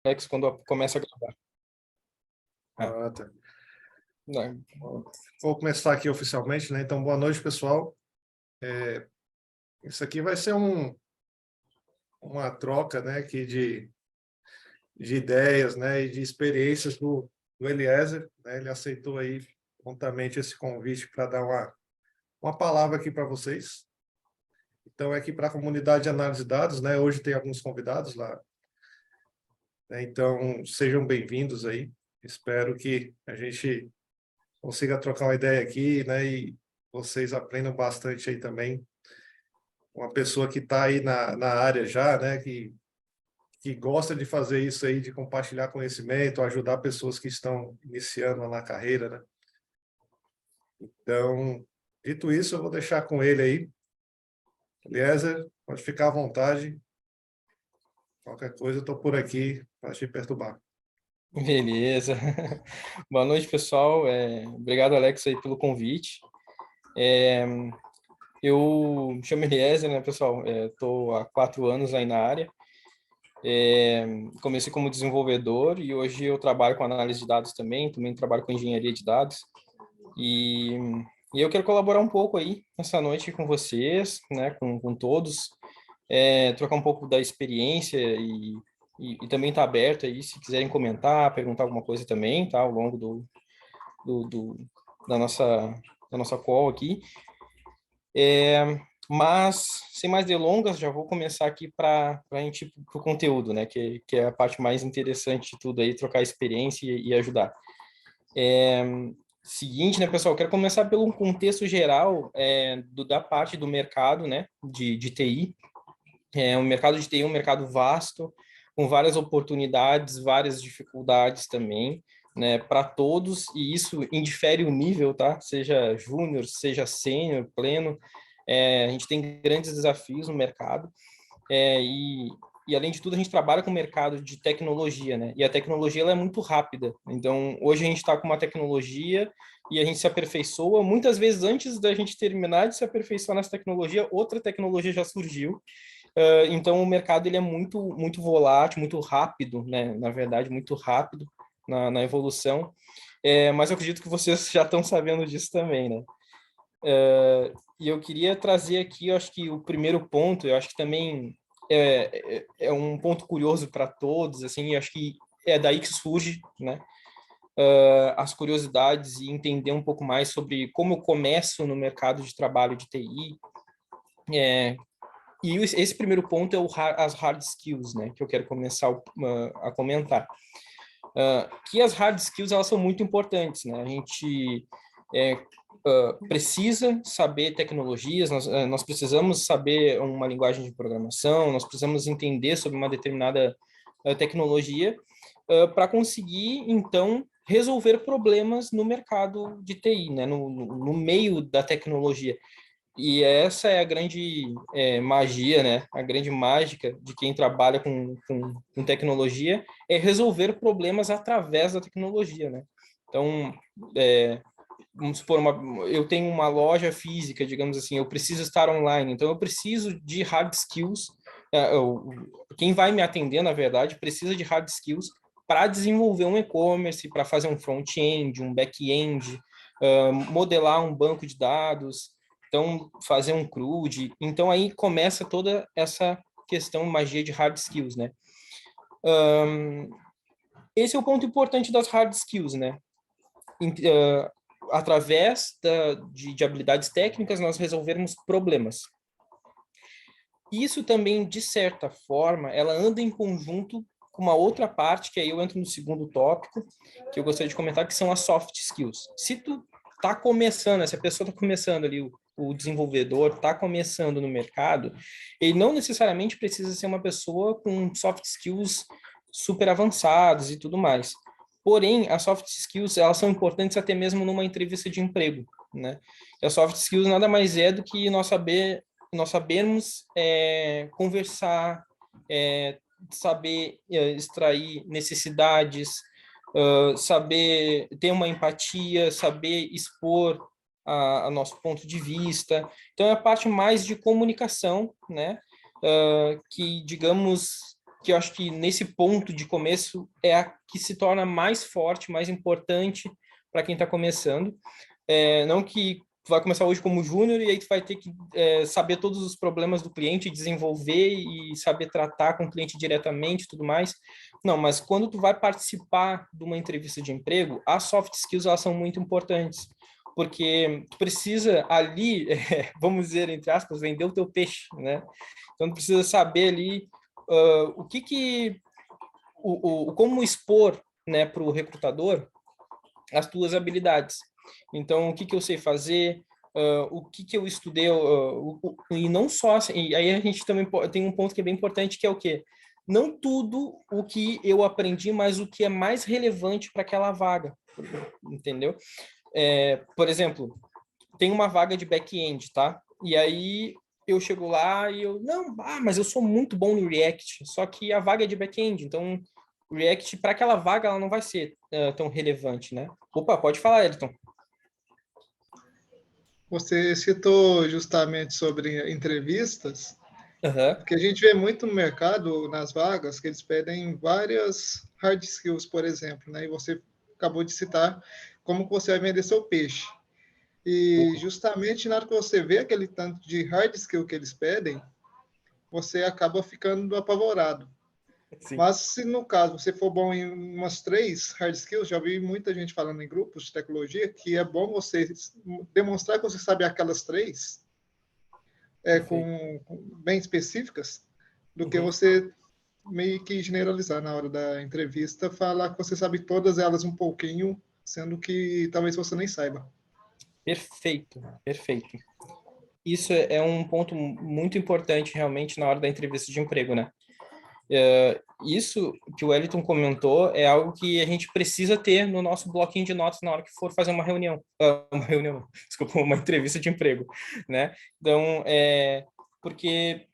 Alex, quando começa a gravar. Ah, Ah, tá. não. Vou começar aqui oficialmente, né? Então, boa noite, pessoal. Isso aqui vai ser uma troca, né, aqui de ideias, né, e de experiências do Eliezer, né? Ele aceitou aí prontamente esse convite para dar uma palavra aqui para vocês. Então, é aqui para a comunidade de análise de dados, né? Hoje tem alguns convidados lá, né? Então, sejam bem-vindos aí. Espero que a gente consiga trocar uma ideia aqui, né? E vocês aprendam bastante aí também. Uma pessoa que está aí na área já, né? Que gosta de fazer isso aí, de compartilhar conhecimento, ajudar pessoas que estão iniciando na carreira, né? Então, dito isso, eu vou deixar com ele aí. Eliezer, pode ficar à vontade. Qualquer coisa, eu estou por aqui para te perturbar. Beleza. Boa noite, pessoal. Obrigado, Alex, aí pelo convite. É, eu me chamo Eliezer, né, pessoal? Estou há 4 anos aí na área. Comecei como desenvolvedor e hoje eu trabalho com análise de dados também trabalho com engenharia de dados. E, e eu quero colaborar um pouco aí essa noite com vocês, né, com todos, trocar um pouco da experiência e também tá aberto aí, se quiserem comentar, perguntar alguma coisa também, tá, ao longo do, do- da nossa call aqui. Mas, sem mais delongas, já vou começar aqui para a gente ir para o conteúdo, né, que é a parte mais interessante de tudo aí, trocar experiência e ajudar. Seguinte, né, pessoal, eu quero começar pelo contexto geral da parte do mercado, né, de TI. O mercado de TI é um mercado vasto, com várias oportunidades, várias dificuldades também, né, para todos, e isso indifere o nível, tá? Seja júnior, seja sênior, pleno, a gente tem grandes desafios no mercado, é, e, e além de tudo a gente trabalha com o mercado de tecnologia, né? E a tecnologia ela é muito rápida. Então hoje a gente está com uma tecnologia e a gente se aperfeiçoa. Muitas vezes antes da gente terminar de se aperfeiçoar nessa tecnologia, outra tecnologia já surgiu. Então o mercado ele é muito volátil, muito rápido, né? Na verdade, muito rápido na evolução. Mas eu acredito que vocês já estão sabendo disso também, né? E eu queria trazer aqui, eu acho que o primeiro ponto, eu acho que também é um ponto curioso para todos, assim, eu acho que é daí que surge, né, as curiosidades e entender um pouco mais sobre como eu começo no mercado de trabalho de TI. E esse primeiro ponto é as hard skills, né, que eu quero começar a comentar. Que as hard skills, elas são muito importantes, né, a gente precisa saber tecnologias, nós precisamos saber uma linguagem de programação, nós precisamos entender sobre uma determinada tecnologia para conseguir, então, resolver problemas no mercado de TI, né, no meio da tecnologia. E essa é a grande magia, né? A grande mágica de quem trabalha com tecnologia é resolver problemas através da tecnologia, né? Então, vamos supor, eu tenho uma loja física, digamos assim, eu preciso estar online, então eu preciso de hard skills. Quem vai me atender, na verdade, precisa de hard skills para desenvolver um e-commerce, para fazer um front-end, um back-end, modelar um banco de dados, então fazer um CRUD. Então aí começa toda essa questão, magia de hard skills, né? Esse é o ponto importante das hard skills, né? Através de habilidades técnicas, nós resolvermos problemas. Isso também, de certa forma, ela anda em conjunto com uma outra parte, que aí eu entro no segundo tópico, que eu gostaria de comentar, que são as soft skills. Se tu tá começando, se a pessoa está começando ali, o desenvolvedor está começando no mercado, ele não necessariamente precisa ser uma pessoa com soft skills super avançados e tudo mais. Porém, as soft skills, elas são importantes até mesmo numa entrevista de emprego, né? E as soft skills nada mais é do que nós sabermos conversar, saber extrair necessidades, saber ter uma empatia, saber expor a nosso ponto de vista. Então, é a parte mais de comunicação, né? Que, digamos, que eu acho que nesse ponto de começo é a que se torna mais forte, mais importante para quem está começando. Não que tu vai começar hoje como júnior e aí tu vai ter que saber todos os problemas do cliente, desenvolver e saber tratar com o cliente diretamente e tudo mais. Não, mas quando tu vai participar de uma entrevista de emprego, as soft skills elas são muito importantes, porque tu precisa ali, vamos dizer, entre aspas, vender o teu peixe, né? Então tu precisa saber ali o que como expor, né, para o recrutador as tuas habilidades. Então, o que eu sei fazer, o que eu estudei, e não só assim, e aí a gente também tem um ponto que é bem importante, que é o quê? Não tudo o que eu aprendi, mas o que é mais relevante para aquela vaga, entendeu? Por exemplo, tem uma vaga de back-end, tá? E aí eu chego lá e não, mas eu sou muito bom no React, só que a vaga é de back-end, então o React, para aquela vaga, ela não vai ser tão relevante, né? Opa, pode falar, Elton. Você citou justamente sobre entrevistas, Uhum. porque a gente vê muito no mercado, nas vagas, que eles pedem várias hard skills, por exemplo, né? E você acabou de citar como você vai vender seu peixe. E justamente na hora que você vê aquele tanto de hard skill que eles pedem, você acaba ficando apavorado. Sim. Mas se no caso você for bom em umas 3 hard skills, já vi muita gente falando em grupos de tecnologia que é bom você demonstrar que você sabe aquelas 3 com bem específicas, do que você meio que generalizar na hora da entrevista, falar que você sabe todas elas um pouquinho, sendo que talvez você nem saiba. Perfeito, perfeito. Isso é um ponto muito importante realmente na hora da entrevista de emprego, né? Isso que o Wellington comentou é algo que a gente precisa ter no nosso bloquinho de notas na hora que for fazer uma reunião, desculpa, uma entrevista de emprego, né? Então, porque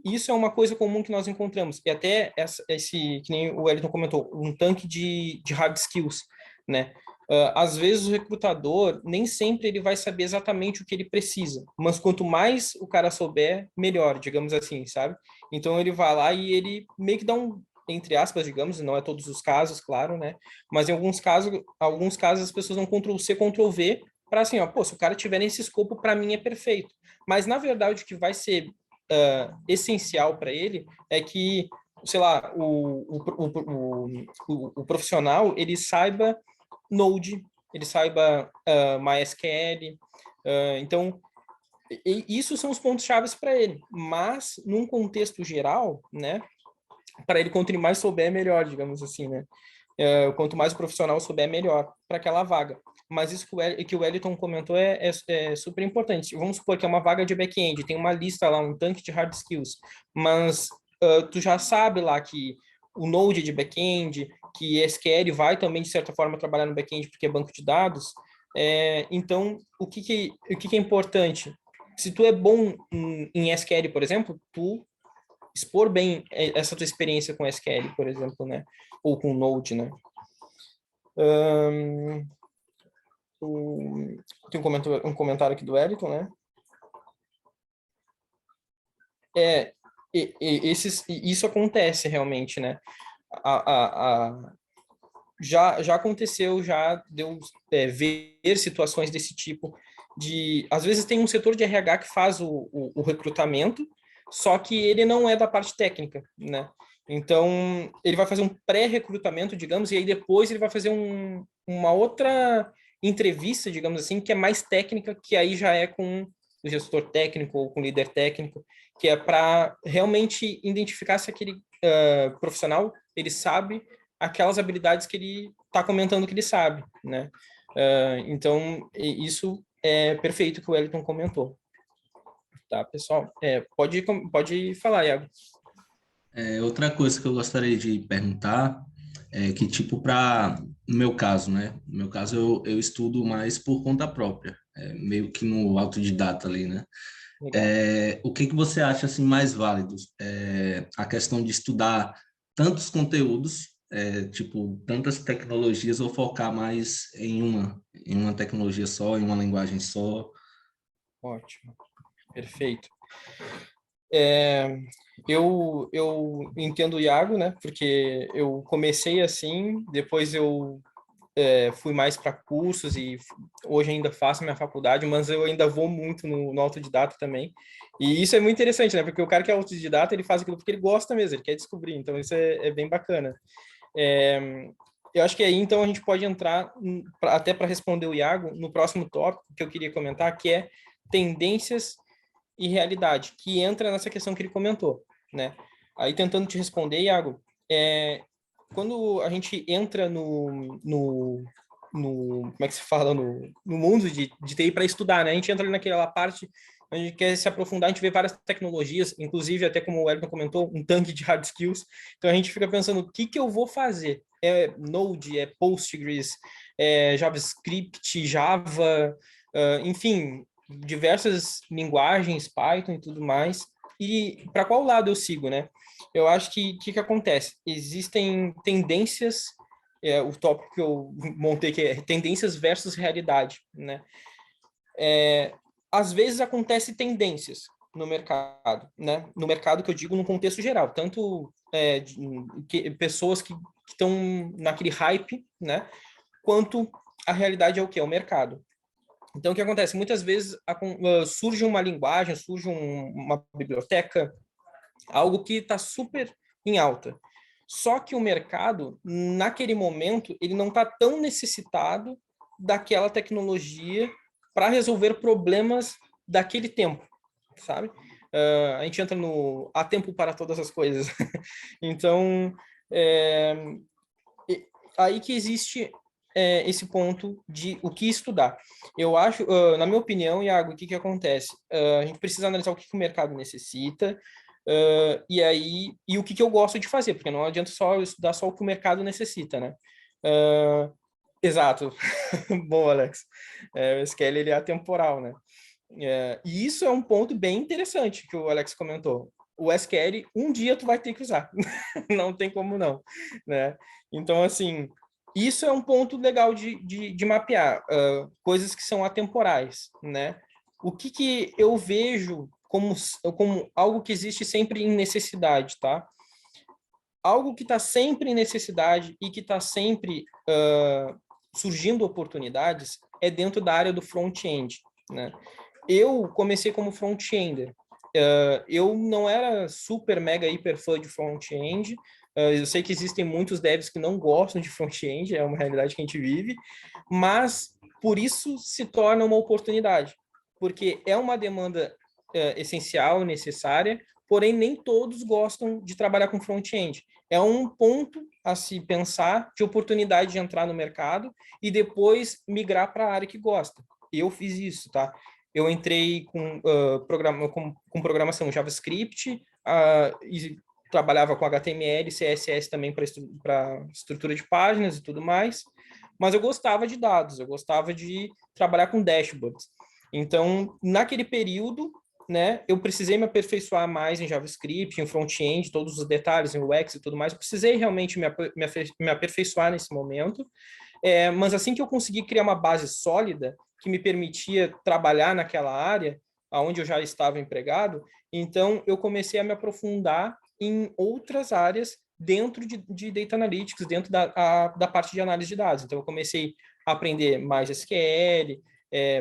isso é uma coisa comum que nós encontramos, e até esse, que nem o Wellington comentou, um tanque de hard skills, né? Às vezes o recrutador nem sempre ele vai saber exatamente o que ele precisa, mas quanto mais o cara souber, melhor, digamos assim, sabe? Então ele vai lá e ele meio que dá um, entre aspas, digamos, não é todos os casos, claro, né? Mas em alguns casos as pessoas dão Ctrl+C, Ctrl+V para assim, ó, pô, se o cara tiver nesse escopo, para mim é perfeito. Mas na verdade o que vai ser essencial para ele é que, sei lá, o profissional ele saiba Node, ele saiba MySQL, então isso são os pontos chaves para ele. Mas num contexto geral, né, para ele quanto mais souber melhor, digamos assim, né? Quanto mais o profissional souber melhor para aquela vaga. Mas isso que o Wellington comentou é super importante. Vamos supor que é uma vaga de back-end, tem uma lista lá, um tanque de hard skills, mas tu já sabe lá que o Node de back-end, que SQL vai também, de certa forma, trabalhar no back-end porque é banco de dados. Então, o que é importante? Se tu é bom em SQL, por exemplo, tu expor bem essa tua experiência com SQL, por exemplo, né? Ou com Node, né? Tem um comentário aqui do Wellington, né? Isso acontece realmente, né? Já aconteceu, já deu ver situações desse tipo às vezes tem um setor de RH que faz o recrutamento, só que ele não é da parte técnica, né? Então, ele vai fazer um pré-recrutamento, digamos, e aí depois ele vai fazer uma outra entrevista, digamos assim, que é mais técnica, que aí já é com o gestor técnico ou com o líder técnico, que é para realmente identificar se aquele profissional ele sabe aquelas habilidades que ele está comentando que ele sabe, né? Então, isso é perfeito que o Wellington comentou. Tá, pessoal? Pode falar, Iago. Outra coisa que eu gostaria de perguntar é que, tipo, no meu caso, né? No meu caso, eu estudo mais por conta própria, meio que no autodidata ali, né? Legal. O que que você acha, assim, mais válido? A questão de estudar tantos conteúdos, tipo, tantas tecnologias, ou focar mais em uma tecnologia só, em uma linguagem só? Ótimo. Perfeito. Eu entendo o Iago, né? Porque eu comecei assim, depois eu fui mais para cursos e hoje ainda faço minha faculdade, mas eu ainda vou muito no autodidata também. E isso é muito interessante, né? Porque o cara que é autodidata, ele faz aquilo porque ele gosta mesmo, ele quer descobrir. Então, isso é bem bacana. É, eu acho que aí, então, a gente pode entrar, até para responder o Iago, no próximo tópico que eu queria comentar, que é tendências e realidade, que entra nessa questão que ele comentou, né? Aí, tentando te responder, Iago, quando a gente entra como é que se fala, no mundo de TI para estudar, né? A gente entra ali naquela parte onde a gente quer se aprofundar, a gente vê várias tecnologias, inclusive, até como o Wellington comentou, um tanque de hard skills. Então, a gente fica pensando, o que eu vou fazer? É Node, é Postgres, é JavaScript, Java, enfim, diversas linguagens, Python e tudo mais. E para qual lado eu sigo, né? Eu acho que acontece? Existem tendências, o tópico que eu montei que é tendências versus realidade, né? Às vezes acontece tendências no mercado, né? No mercado que eu digo no contexto geral, tanto pessoas que estão naquele hype, né? Quanto a realidade é o que? É o mercado. Então, o que acontece? Muitas vezes surge uma linguagem, surge uma biblioteca, algo que está super em alta. Só que o mercado, naquele momento, ele não está tão necessitado daquela tecnologia para resolver problemas daquele tempo, sabe? A gente entra no há tempo para todas as coisas. Então, é, aí que existe esse ponto de o que estudar. Eu acho, na minha opinião, Iago, o que acontece? A gente precisa analisar o que o mercado necessita, e o que eu gosto de fazer, porque não adianta só estudar só o que o mercado necessita, né? Exato. Bom, Alex. O SQL, ele é atemporal, né? E isso é um ponto bem interessante que o Alex comentou. O SQL, um dia tu vai ter que usar. Não tem como não, né? Então, assim, isso é um ponto legal de mapear, coisas que são atemporais, né? O que eu vejo como algo que existe sempre em necessidade, tá? Algo que está sempre em necessidade e que está sempre surgindo oportunidades é dentro da área do front-end, né? Eu comecei como front-ender. Eu não era super, mega, hiper fã de front-end. Eu sei que existem muitos devs que não gostam de front-end, é uma realidade que a gente vive, mas por isso se torna uma oportunidade, porque é uma demanda essencial, necessária, porém nem todos gostam de trabalhar com front-end. É um ponto a se pensar de oportunidade de entrar no mercado e depois migrar para a área que gosta. Eu fiz isso, tá? Eu entrei com programação JavaScript e trabalhava com HTML, CSS também para estrutura de páginas e tudo mais, mas eu gostava de dados, eu gostava de trabalhar com dashboards. Então, naquele período, né, eu precisei me aperfeiçoar mais em JavaScript, em front-end, todos os detalhes, em UX e tudo mais, eu precisei realmente me aperfeiçoar nesse momento, mas assim que eu consegui criar uma base sólida, que me permitia trabalhar naquela área, onde eu já estava empregado, então eu comecei a me aprofundar em outras áreas dentro de Data Analytics, dentro da parte de análise de dados. Então eu comecei a aprender mais SQL,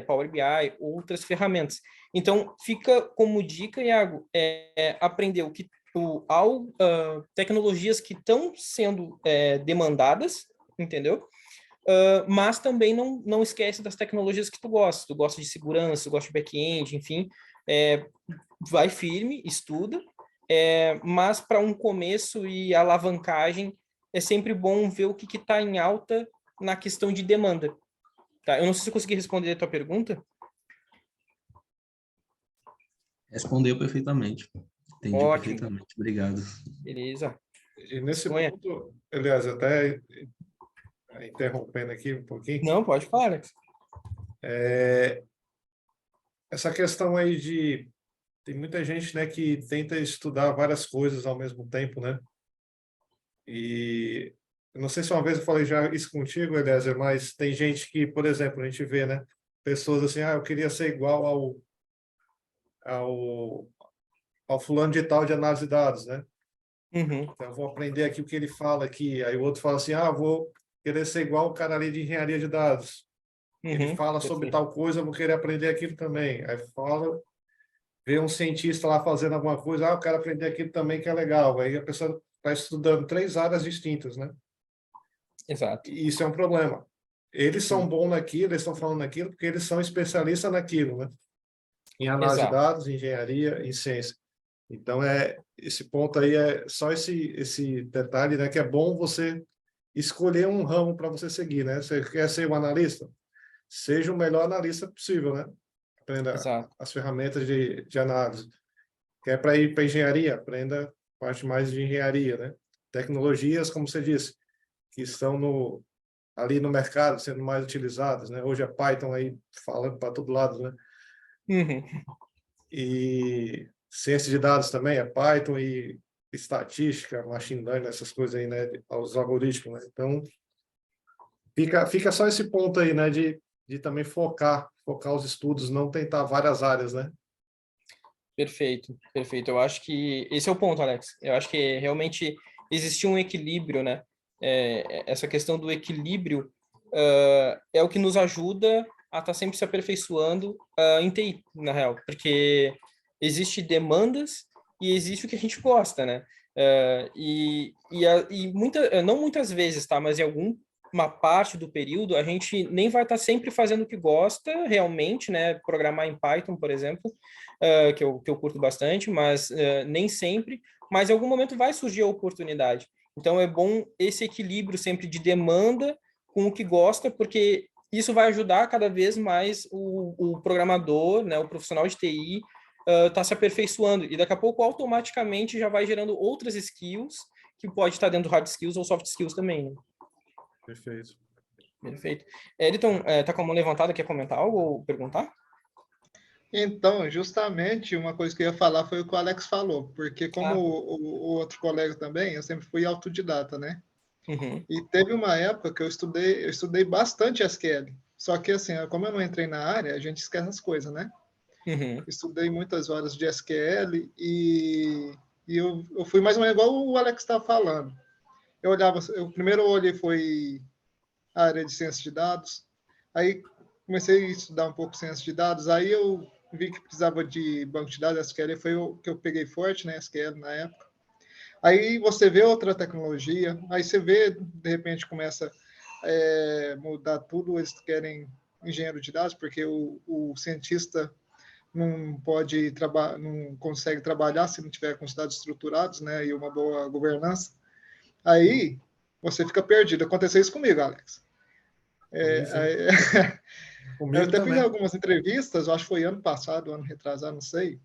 Power BI, outras ferramentas. Então fica como dica, Iago, aprender tecnologias que estão sendo demandadas, entendeu? Mas também não esquece das tecnologias que tu gosta. Tu gosta de segurança, tu gosta de back-end, enfim. Vai firme, estuda. Mas para um começo e alavancagem, é sempre bom ver o que está em alta na questão de demanda. Tá? Eu não sei se eu consegui responder a tua pergunta. Respondeu perfeitamente. Entendi Ótimo. perfeitamente. Obrigado. Beleza. E nesse Disponha. ponto, aliás, até interrompendo aqui um pouquinho, Não, pode falar, Alex. essa questão aí tem muita gente, né, que tenta estudar várias coisas ao mesmo tempo, né? E eu não sei se uma vez eu falei já isso contigo, Eliezer, mas tem gente que, por exemplo, a gente vê, né, pessoas assim, eu queria ser igual ao ao fulano de tal de análise de dados, né? Uhum. Então, eu vou aprender aqui o que ele fala aqui. Aí o outro fala assim, vou querer ser igual o cara ali de engenharia de dados. Ele Uhum. fala sobre Perfeito. tal coisa, eu vou querer aprender aquilo também. Aí fala, vê um cientista lá fazendo alguma coisa, eu quero aprender aquilo também, que é legal. Aí a pessoa está estudando 3 áreas distintas, né? Exato. E isso é um problema. Eles são Sim. bons naquilo, eles estão falando naquilo, porque eles são especialistas naquilo, né? Em análise de Exato. dados, em engenharia, em ciência. Então, esse ponto aí é só esse detalhe, né? Que é bom você escolher um ramo para você seguir, né? Você quer ser um analista? Seja o melhor analista possível, né? Aprenda Exato. as ferramentas de análise. Quer para ir para engenharia? Aprenda a parte mais de engenharia, né? Tecnologias, como você disse, que estão ali no mercado sendo mais utilizadas, né? Hoje a Python aí falando para todo lado, né? Uhum. E ciência de dados também é Python e estatística, machine learning, essas coisas aí, né? Os algoritmos, né? Então, fica só esse ponto aí, né? De também focar os estudos, não tentar várias áreas, né? Perfeito, perfeito. Eu acho que esse é o ponto, Alex. Eu acho que realmente existe um equilíbrio, né? Essa questão do equilíbrio é o que nos ajuda a estar sempre se aperfeiçoando em TI, na real, porque existe demandas e existe o que a gente gosta, né? Não muitas vezes, tá? Mas em alguma parte do período a gente nem vai estar sempre fazendo o que gosta realmente, né? Programar em Python, por exemplo, que eu curto bastante, mas nem sempre. Mas em algum momento vai surgir a oportunidade. Então é bom esse equilíbrio sempre de demanda com o que gosta, porque isso vai ajudar cada vez mais o programador, né, o profissional de TI, tá se aperfeiçoando. E daqui a pouco, automaticamente, já vai gerando outras skills que pode estar dentro do hard skills ou soft skills também, né? Perfeito. Perfeito. Eliton, tá com a mão levantada, quer comentar algo ou perguntar? Então, justamente uma coisa que eu ia falar foi o que o Alex falou, porque como o outro colega também, eu sempre fui autodidata, né? Uhum. E teve uma época que eu estudei bastante SQL. Só que assim, como eu não entrei na área, a gente esquece as coisas, né? Uhum. Estudei muitas horas de SQL e eu fui mais ou menos igual o Alex estava falando. Primeiro eu olhei foi a área de ciência de dados, aí comecei a estudar um pouco ciência de dados, aí eu vi que precisava de banco de dados, SQL foi o que eu peguei forte, né, SQL na época. Aí você vê outra tecnologia, aí você vê, de repente começa a mudar tudo, eles querem engenheiro de dados, porque o cientista não consegue trabalhar se não tiver com os dados estruturados, né, e uma boa governança. Aí você fica perdido. Aconteceu isso comigo, Alex. Sim, sim. Eu Comigo até fiz também. algumas entrevistas, acho que foi ano passado, ano retrasado, não sei.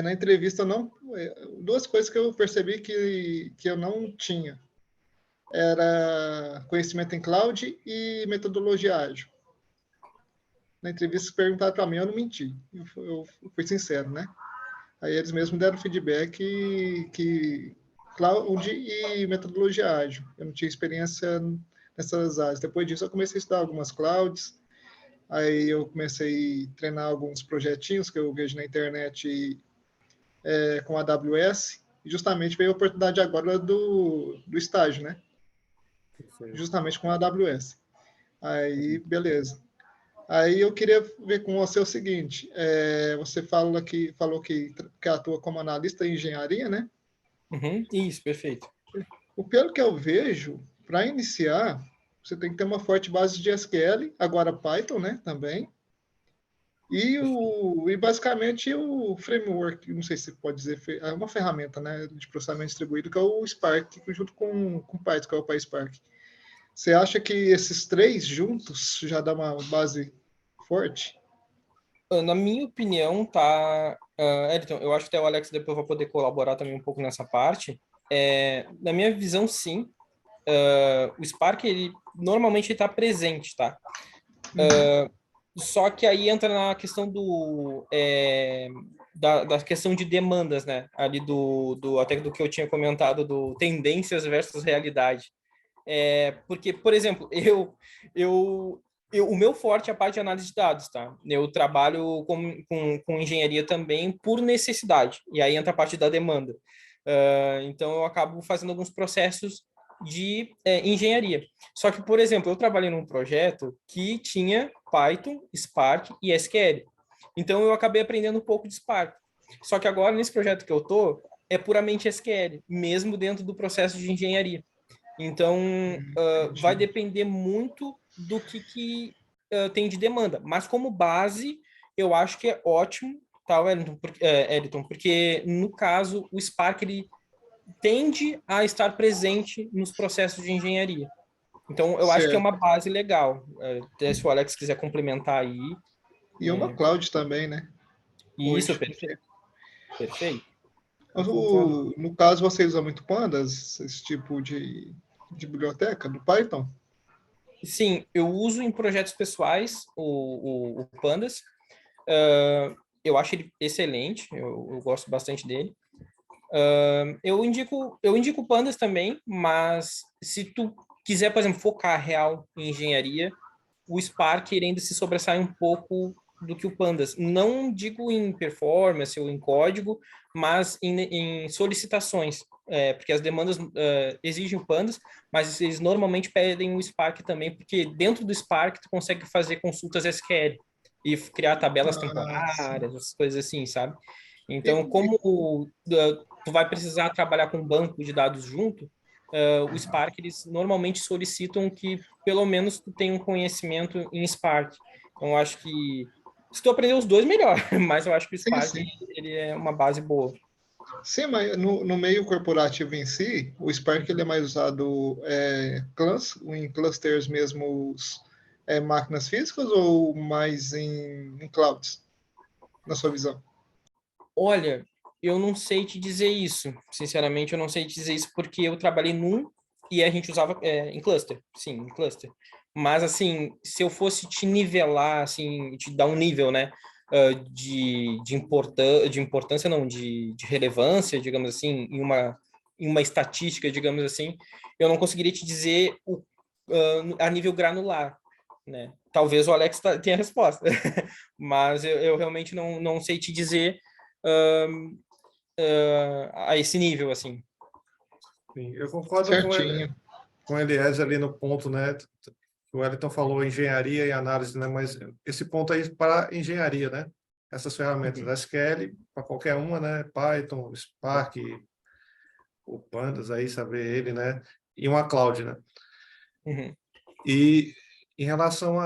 Na entrevista, duas coisas que eu percebi que eu não tinha. Era conhecimento em cloud e metodologia ágil. Na entrevista, perguntaram para mim, eu não menti. Eu fui sincero, né? Aí eles mesmos deram feedback que cloud e metodologia ágil. Eu não tinha experiência nessas áreas. Depois disso, eu comecei a estudar algumas clouds. Aí eu comecei a treinar alguns projetinhos que eu vejo na internet com a AWS. E justamente veio a oportunidade agora do estágio, né? Perfeito. Justamente com a AWS. Aí, beleza. Aí eu queria ver com você o seguinte: você falou que atua como analista em engenharia, né? Uhum. Isso, perfeito. Pelo que eu vejo, para iniciar, você tem que ter uma forte base de SQL, agora Python, né? Também. E basicamente o framework, não sei se pode dizer, é uma ferramenta, né, de processamento distribuído, que é o Spark, junto com o Python, que é o PySpark. Você acha que esses três juntos já dá uma base forte? Na minha opinião, tá, Elton, eu acho que até o Alex depois vai poder colaborar também um pouco nessa parte. Na minha visão, sim, o Spark, ele normalmente está presente, tá? Só que aí entra na questão da questão de demandas, né? Ali até do que eu tinha comentado, do tendências versus realidade. Porque, por exemplo, eu O meu forte é a parte de análise de dados, tá? Eu trabalho com engenharia também por necessidade, e aí entra a parte da demanda. Então, eu acabo fazendo alguns processos de engenharia. Só que, por exemplo, eu trabalhei num projeto que tinha Python, Spark e SQL. Então, eu acabei aprendendo um pouco de Spark. Só que agora, nesse projeto que eu tô, é puramente SQL, mesmo dentro do processo de engenharia. Então, vai depender muito do que tem de demanda. Mas como base, eu acho que é ótimo, tá, Wellington, porque no caso, o Spark ele tende a estar presente nos processos de engenharia. Então, eu acho que é Certo. uma base legal. Até se o Alex quiser complementar aí. E uma cloud também, né? Isso, Hoje. perfeito. Perfeito. No caso, você usa muito Pandas, esse tipo de biblioteca do Python? Sim, eu uso em projetos pessoais o Pandas. Eu acho ele excelente, eu gosto bastante dele. Eu indico Pandas também, mas se tu quiser, por exemplo, focar real em engenharia, o Spark ele ainda se sobressai um pouco do que o Pandas. Não digo em performance ou em código, mas em solicitações. Porque as demandas exigem o Pandas, mas eles normalmente pedem o Spark também, porque dentro do Spark tu consegue fazer consultas SQL e criar tabelas Sim. temporárias, essas coisas assim, sabe? E, Então, como tu vai precisar trabalhar com um banco de dados junto, o Spark eles normalmente solicitam que pelo menos tu tenha um conhecimento em Spark. Então, eu acho que se tu aprender os dois, melhor. Mas eu acho que o sim, Spark sim. ele é uma base boa. Sim, mas no meio corporativo em si, o Spark ele é mais usado em clusters mesmo, máquinas físicas ou mais em clouds, na sua visão? Olha, eu não sei te dizer isso. Sinceramente, eu não sei te dizer isso porque eu trabalhei num e a gente usava em cluster. Sim, em cluster. Mas, assim, se eu fosse te nivelar, assim, te dar um nível, né, de importância, não, de relevância, digamos assim, em uma estatística, digamos assim, eu não conseguiria te dizer a nível granular, né? Talvez o Alex tenha a resposta, mas eu realmente não sei te dizer a esse nível, assim. Sim, eu concordo Certinho. com o Eliezer ali no ponto, né? O Wellington falou engenharia e análise, né? Mas esse ponto aí para engenharia, né? Essas ferramentas, SQL para qualquer uma, né? Python, Spark, o Pandas aí, saber ele, né? E uma cloud, né? Uhum. E em relação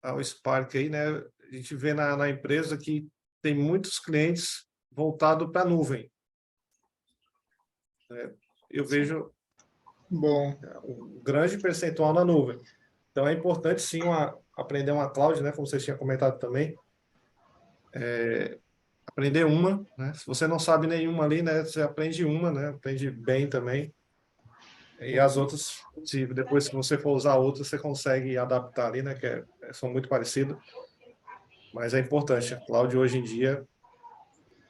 ao Spark aí, né? A gente vê na empresa que tem muitos clientes voltados para a nuvem. Eu vejo Bom, um grande percentual na nuvem. Então é importante sim aprender uma cloud, né? Como vocês tinham comentado também. Aprender uma, né? Se você não sabe nenhuma ali, né? Você aprende uma, né? Aprende bem também. E as outras, se depois que você for usar outras, você consegue adaptar ali, né? São muito parecidas. Mas é importante. A cloud hoje em dia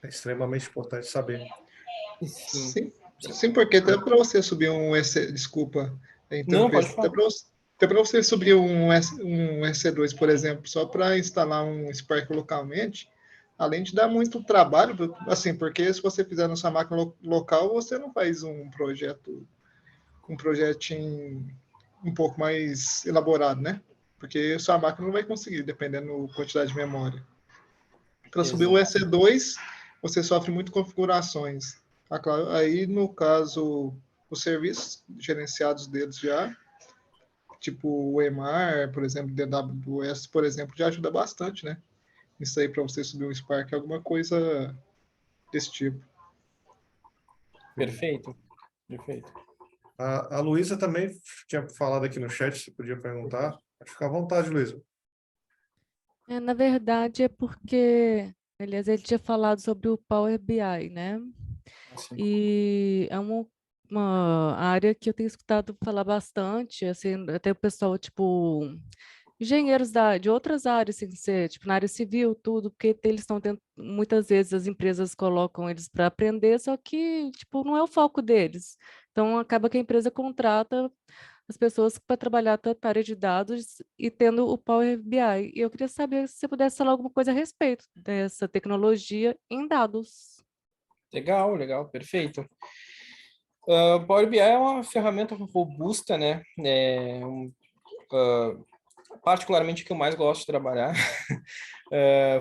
é extremamente importante saber. Sim, sim, sim. sim, porque até para você subir desculpa, Não, interromper, pode falar. até para você subir um EC2, por exemplo, só para instalar um Spark localmente, além de dar muito trabalho, assim, porque se você fizer na sua máquina local, você não faz um projetinho um pouco mais elaborado, né? Porque sua máquina não vai conseguir, dependendo da quantidade de memória. Para subir o Exato. EC2, você sofre muito configurações. Aí, no caso, os serviços gerenciados deles já, tipo o EMAR, por exemplo, DWS, por exemplo, já ajuda bastante, né? Isso aí para você subir um Spark, alguma coisa desse tipo. Perfeito. Perfeito. A Luísa também tinha falado aqui no chat, você podia perguntar. Pode ficar à vontade, Luísa. Na verdade, é porque, aliás, ele tinha falado sobre o Power BI, né? Assim. E é uma área que eu tenho escutado falar bastante, assim, até o pessoal, tipo, engenheiros de outras áreas, sem ser, tipo, na área civil, tudo, porque eles estão tendo, muitas vezes as empresas colocam eles para aprender, só que, tipo, não é o foco deles. Então, acaba que a empresa contrata as pessoas para trabalhar tanto na área de dados e tendo o Power BI. E eu queria saber se você pudesse falar alguma coisa a respeito dessa tecnologia em dados. Legal, legal, perfeito. O Power BI é uma ferramenta robusta, né? Particularmente que eu mais gosto de trabalhar.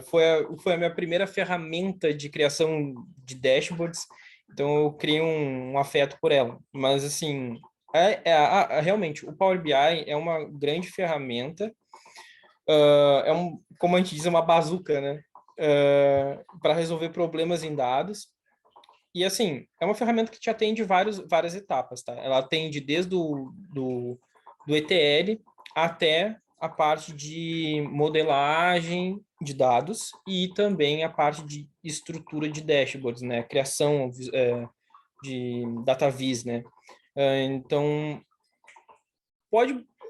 Foi a minha primeira ferramenta de criação de dashboards, então eu criei um afeto por ela. Mas, assim, realmente, o Power BI é uma grande ferramenta, como a gente diz, uma bazuca, né? Para resolver problemas em dados. E, assim, é uma ferramenta que te atende várias etapas, tá? Ela atende desde do ETL até a parte de modelagem de dados e também a parte de estrutura de dashboards, né? Criação de data viz, né? Então,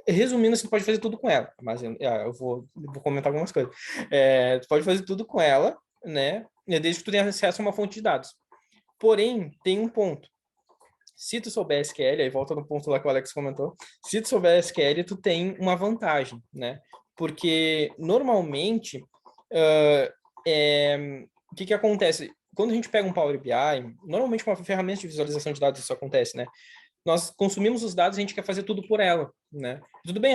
resumindo, você pode fazer tudo com ela, mas eu vou comentar algumas coisas. Tu pode fazer tudo com ela, né? Desde que tu tenha acesso a uma fonte de dados. Porém, tem um ponto. Se tu souber SQL, aí volta no ponto lá que o Alex comentou, se tu souber SQL, tu tem uma vantagem, né? Porque, normalmente, o que acontece? Quando a gente pega um Power BI, normalmente uma ferramenta de visualização de dados isso acontece, né? Nós consumimos os dados e a gente quer fazer tudo por ela, né? Tudo bem,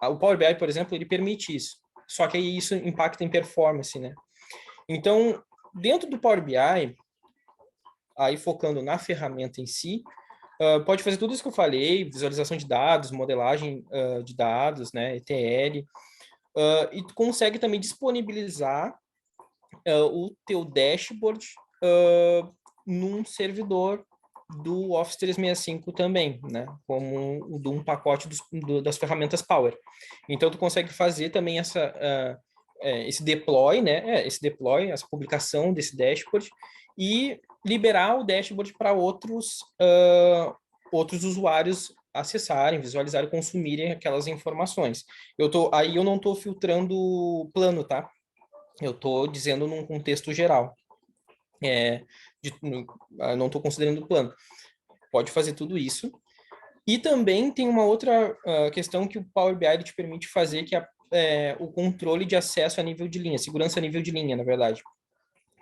o Power BI, por exemplo, ele permite isso. Só que aí isso impacta em performance, né? Então, dentro do Power BI, aí focando na ferramenta em si, pode fazer tudo isso que eu falei, visualização de dados, modelagem de dados, né, ETL, e tu consegue também disponibilizar o teu dashboard num servidor do Office 365 também, né, como um pacote das ferramentas Power. Então, tu consegue fazer também esse deploy, né, essa publicação desse dashboard e liberar o dashboard para outros usuários acessarem, visualizarem, consumirem aquelas informações. Aí eu não estou filtrando o plano, tá? Eu estou dizendo num contexto geral. Não estou considerando o plano. Pode fazer tudo isso. E também tem uma outra questão que o Power BI te permite fazer, que é o controle de acesso a nível de linha, segurança a nível de linha, na verdade.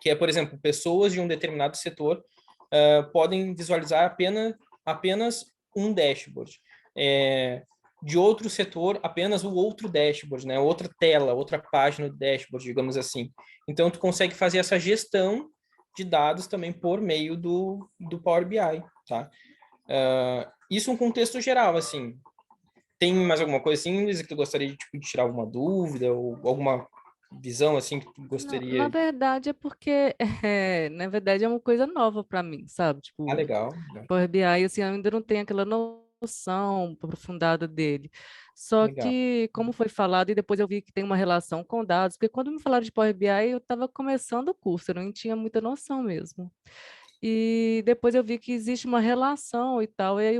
Que é, por exemplo, pessoas de um determinado setor podem visualizar apenas um dashboard. De outro setor, apenas o outro dashboard, né? Outra tela, outra página do dashboard, digamos assim. Então, tu consegue fazer essa gestão de dados também por meio do Power BI, tá? Isso é um contexto geral, assim. Tem mais alguma coisa assim, Luísa, que tu gostaria de tirar alguma dúvida ou alguma visão assim que tu Não, na gostaria? verdade é porque, na verdade é uma coisa nova para mim, sabe? Ah, Tipo, legal. Power BI, assim, eu ainda não tenho aquela noção aprofundada dele. Só Legal. que, como foi falado, e depois eu vi que tem uma relação com dados, porque quando me falaram de Power BI, eu estava começando o curso, eu não tinha muita noção mesmo. E depois eu vi que existe uma relação e tal, e aí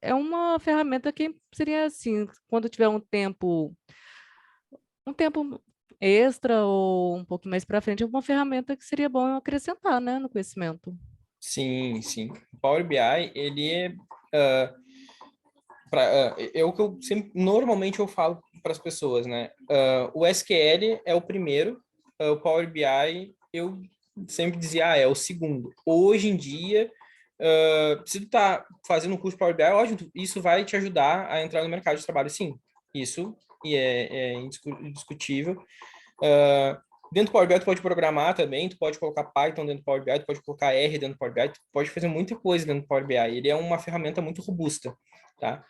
é uma ferramenta que seria assim, quando tiver um tempo extra ou um pouco mais para frente, é uma ferramenta que seria bom eu acrescentar, né, no conhecimento. Sim, sim. O Power BI, ele é o que eu sempre, normalmente eu falo para as pessoas, né? O SQL é o primeiro, o Power BI eu sempre dizia, é o segundo. Hoje em dia, se tu tá fazendo um curso de Power BI, ótimo, isso vai te ajudar a entrar no mercado de trabalho, sim. Isso é indiscutível. Dentro do Power BI, tu pode programar também, tu pode colocar Python dentro do Power BI, tu pode colocar R dentro do Power BI, tu pode fazer muita coisa dentro do Power BI. Ele é uma ferramenta muito robusta, tá?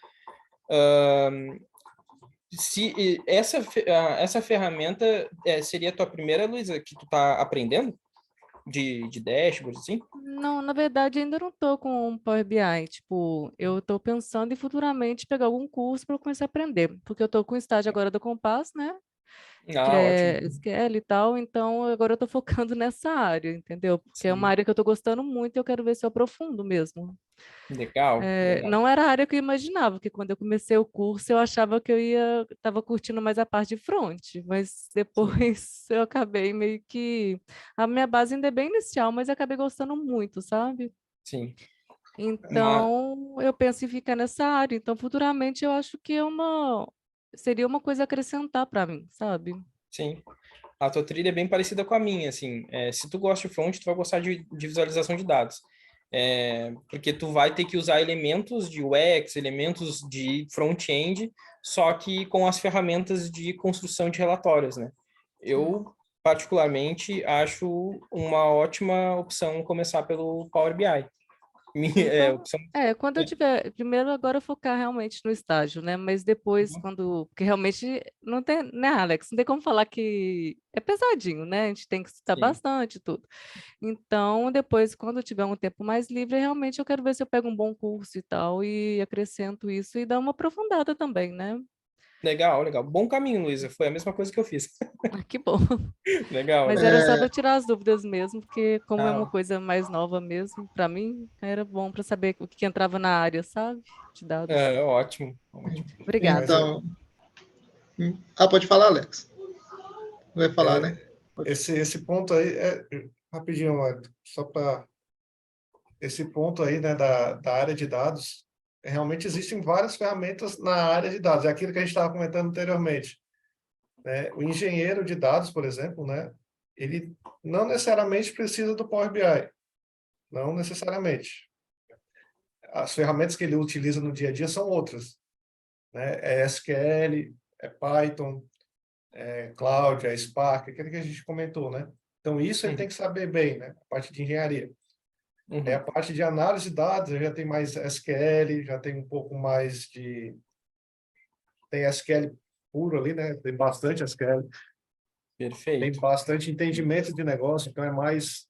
Se essa ferramenta seria a tua primeira, Luísa, que tu tá aprendendo de dashboard, assim? Não, na verdade, ainda não estou com Power BI. Tipo, eu estou pensando em futuramente pegar algum curso para eu começar a aprender, porque eu estou com o estágio agora do Compass, né? Que Ah, ótimo. é SQL e tal, então agora eu estou focando nessa área, entendeu? Porque é uma Sim. área que eu estou gostando muito e eu quero ver se eu aprofundo mesmo. Legal, legal. Não era a área que eu imaginava, porque quando eu comecei o curso eu achava que estava curtindo mais a parte de front, mas Sim, depois eu acabei meio que, a minha base ainda é bem inicial, mas eu acabei gostando muito, sabe? sim. Então, eu penso em ficar nessa área. Então, futuramente, eu acho que seria uma coisa a acrescentar para mim, sabe? Sim. A tua trilha é bem parecida com a minha, assim. Se tu gosta de front, tu vai gostar de visualização de dados. Porque tu vai ter que usar elementos de UX, elementos de front-end, só que com as ferramentas de construção de relatórios, né? Eu, particularmente, acho uma ótima opção começar pelo Power BI. Então, Opção... quando eu tiver, primeiro agora focar realmente no estágio, né? Mas depois, porque realmente não tem, né, Alex? Não tem como falar que é pesadinho, né? A gente tem que estudar Sim. bastante e tudo. Então, depois, quando eu tiver um tempo mais livre, realmente eu quero ver se eu pego um bom curso e tal, e acrescento isso e dar uma aprofundada também, né? Legal, legal. Bom caminho, Luísa. Foi a mesma coisa que eu fiz. Ah, que bom. Legal, Mas legal. era só para tirar as dúvidas mesmo, porque como é uma Ah, coisa mais nova mesmo, para mim, era bom para saber o que entrava na área, sabe? De dados. ótimo, ótimo. Obrigada. Mas Então, pode falar, Alex. Vai falar, né? esse ponto aí, rapidinho, só para esse ponto aí, né, da área de dados, realmente existem várias ferramentas na área de dados. É aquilo que a gente estava comentando anteriormente, né? O engenheiro de dados, por exemplo, né, ele não necessariamente precisa do Power BI, não necessariamente. As ferramentas que ele utiliza no dia a dia são outras, né? É SQL, é Python, é Cloud, é Spark, aquele que a gente comentou, né? Então, isso ele tem que saber bem, né? A parte de engenharia. É a Uhum. parte de análise de dados, já tem mais SQL, já tem um pouco mais de... Tem SQL puro ali, né? Tem bastante SQL, tem Perfeito. bastante entendimento de negócio, então é mais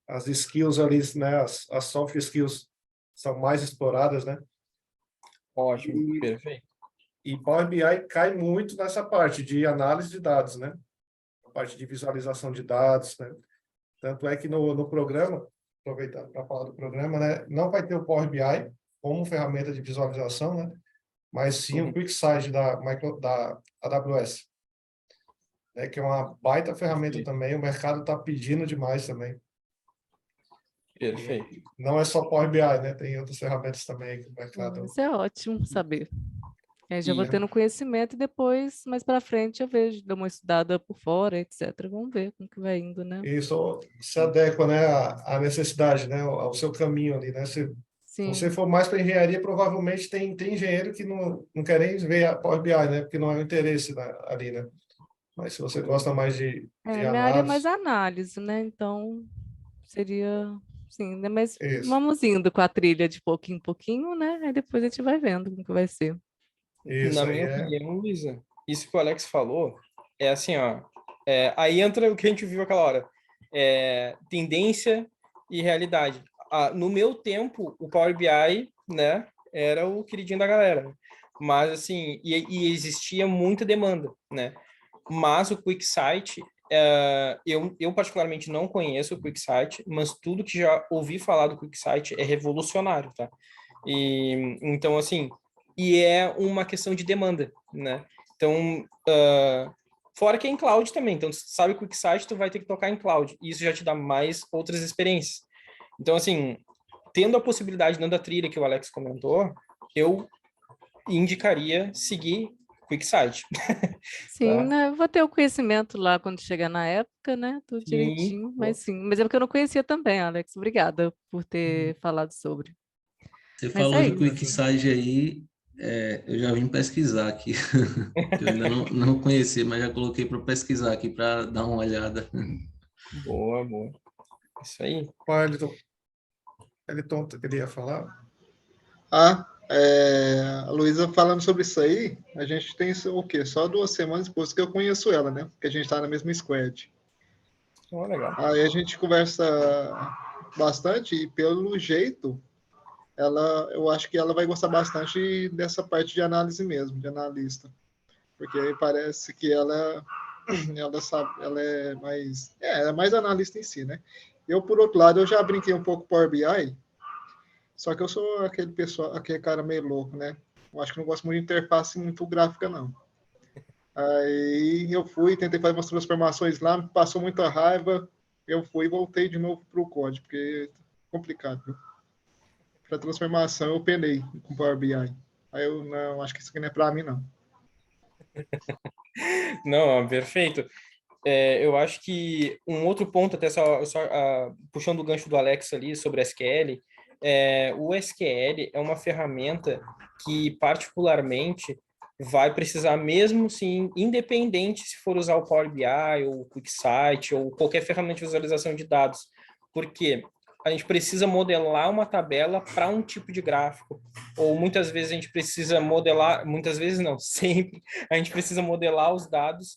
as skills ali, né? As soft skills são mais exploradas, né? Ótimo. E, Perfeito. e Power BI cai muito nessa parte de análise de dados, né? A parte de visualização de dados, né? Tanto é que no programa, aproveitando para falar do programa, né? Não vai ter o Power BI como ferramenta de visualização, né? Mas sim o Uhum. QuickSight da AWS, né? Que é uma baita ferramenta Perfeito. também. O mercado está pedindo demais também. Perfeito. E não é só Power BI, né? Tem outras ferramentas também que o mercado... Isso é ótimo saber. Aí já vou E tendo conhecimento e depois, mais para frente, eu vejo, dou uma estudada por fora, etc. Vamos ver como que vai indo, né? Isso se adequa, né, à necessidade, né, ao seu caminho ali, né? Se você Sim. for mais para engenharia, provavelmente tem engenheiro que não quer nem ver a Power BI, né? Porque não é o interesse ali, né? Mas se você gosta mais de Minha área é mais análise, análise, né? Então, seria, sim, né? Mas isso, vamos indo com a trilha de pouquinho em pouquinho, né? Aí depois a gente vai vendo como que vai ser. isso na aí minha opinião, Luísa, isso que o Alex falou é assim, ó. Aí entra o que a gente viu aquela hora. Tendência e realidade. No meu tempo, o Power BI, né, era o queridinho da galera. Mas, assim, e existia muita demanda, né? Mas o QuickSight, eu particularmente não conheço o QuickSight, mas tudo que já ouvi falar do QuickSight é revolucionário, tá? E então, assim, e é uma questão de demanda, né? Então, fora que é em cloud também. Então, tu sabe que o QuickSight tu vai ter que tocar em cloud. E isso já te dá mais outras experiências. Então, assim, tendo a possibilidade dentro da trilha que o Alex comentou, eu indicaria seguir QuickSight, Sim, tá? né? Eu vou ter o conhecimento lá quando chegar na época, né? Tudo Sim, direitinho, mas sim. Mas é porque eu não conhecia também, Alex. Obrigada por ter falado sobre. Você Mas falou é de isso. QuickSight aí, eu já vim pesquisar aqui. Eu ainda não conhecia, mas já coloquei para pesquisar aqui para dar uma olhada. boa, boa. Isso aí. Eliton queria falar? A Luísa falando sobre isso aí, a gente tem o quê? Só 2 semanas depois que eu conheço ela, né? Porque a gente tá na mesma squad. Legal. Aí a gente conversa bastante e pelo jeito, eu acho que ela vai gostar bastante dessa parte de análise mesmo, de analista. Porque aí parece que ela sabe, ela é mais analista em si, né? Eu, por outro lado, eu já brinquei um pouco Power BI, só que eu sou aquele cara meio louco, né? Eu acho que não gosto muito de interface muito gráfica, não. Aí eu fui, tentei fazer umas transformações lá, me passou muita raiva, eu fui e voltei de novo para o código, porque complicado. Para transformação, eu penei com Power BI. Aí eu não, acho que isso aqui não é para mim, não. Não, perfeito. Eu acho que um outro ponto, até puxando o gancho do Alex ali sobre SQL, o SQL é uma ferramenta que particularmente vai precisar mesmo, sim, independente se for usar o Power BI ou o QuickSight ou qualquer ferramenta de visualização de dados, porque a gente precisa modelar uma tabela para um tipo de gráfico, ou muitas vezes a gente precisa modelar, muitas vezes não, sempre, a gente precisa modelar os dados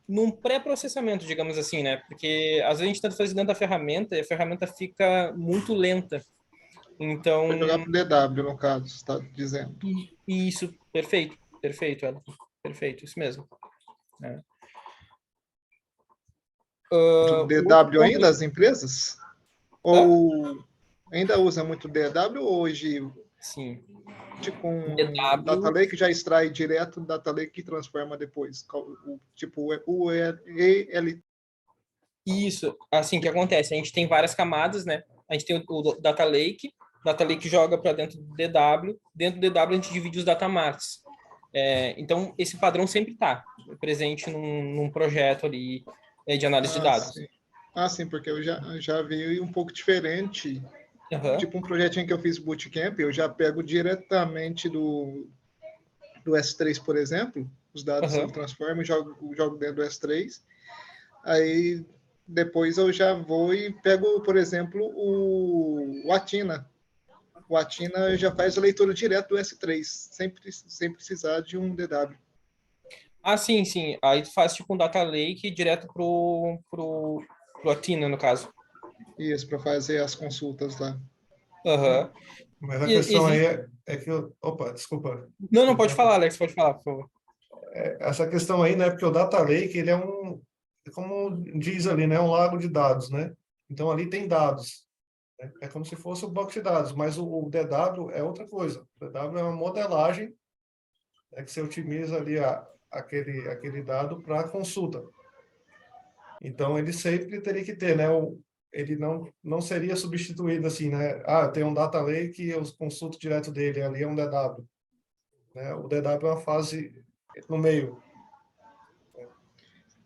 num pré-processamento, digamos assim, né? Porque às vezes a gente tenta fazer dentro da ferramenta e a ferramenta fica muito lenta. Então, Vou jogar pro DW, no caso, você está dizendo. isso, perfeito, perfeito, Ela. Perfeito, isso mesmo. Do O outro DW ponto... ainda, as empresas? Ou ainda usa muito DW ou hoje, Sim. tipo um DW... Data Lake já extrai direto do Data Lake e transforma depois? Tipo o EL. Isso, assim, o que acontece? A gente tem várias camadas, né? A gente tem o Data Lake joga para dentro do DW, dentro do DW a gente divide os datamarts. Então, esse padrão sempre está presente num projeto ali de análise de dados. Sim. Sim, porque eu já vi um pouco diferente. Uhum. Tipo um projetinho que eu fiz bootcamp, eu já pego diretamente do S3, por exemplo, os dados eu transformo e jogo dentro do S3. Aí depois eu já vou e pego, por exemplo, o Atina. O Atina já faz a leitura direto do S3, sem precisar de um DW. Sim, sim. Aí tu faz tipo um data lake direto pro Athena, no caso. Isso, para fazer as consultas lá. Uhum. Mas a questão aí é que Opa, desculpa. Não, pode falar, Alex, pode falar, por favor. Essa questão aí, né? Porque o Data Lake, ele como diz ali, né? Um lago de dados, né? Então, ali tem dados. Né? É como se fosse o bloco de dados, mas o DW é outra coisa. O DW é uma modelagem que você otimiza ali aquele dado para consulta. Então, ele sempre teria que ter, né? Ele não seria substituído assim, né? Tem um Data Lake e eu consulto direto dele, ali é um DW. Né? O DW é uma fase no meio.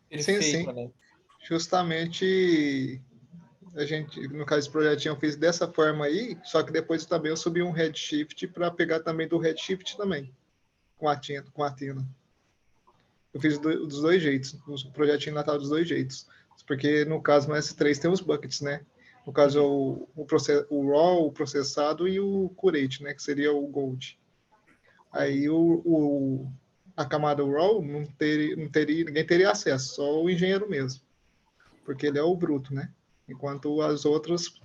Perfeito, Sim. Alex. Justamente a gente, no caso, esse projetinho eu fiz dessa forma aí, só que depois também eu subi um Redshift para pegar também do Redshift também, com a Tina. Eu fiz dos dois jeitos, o projetinho natal dos dois jeitos, porque no caso no S3 tem os buckets, né? No caso o RAW, o processado e o curate, né? Que seria o Gold. Aí a camada RAW ninguém teria acesso, só o engenheiro mesmo, porque ele é o bruto, né? Enquanto as outras,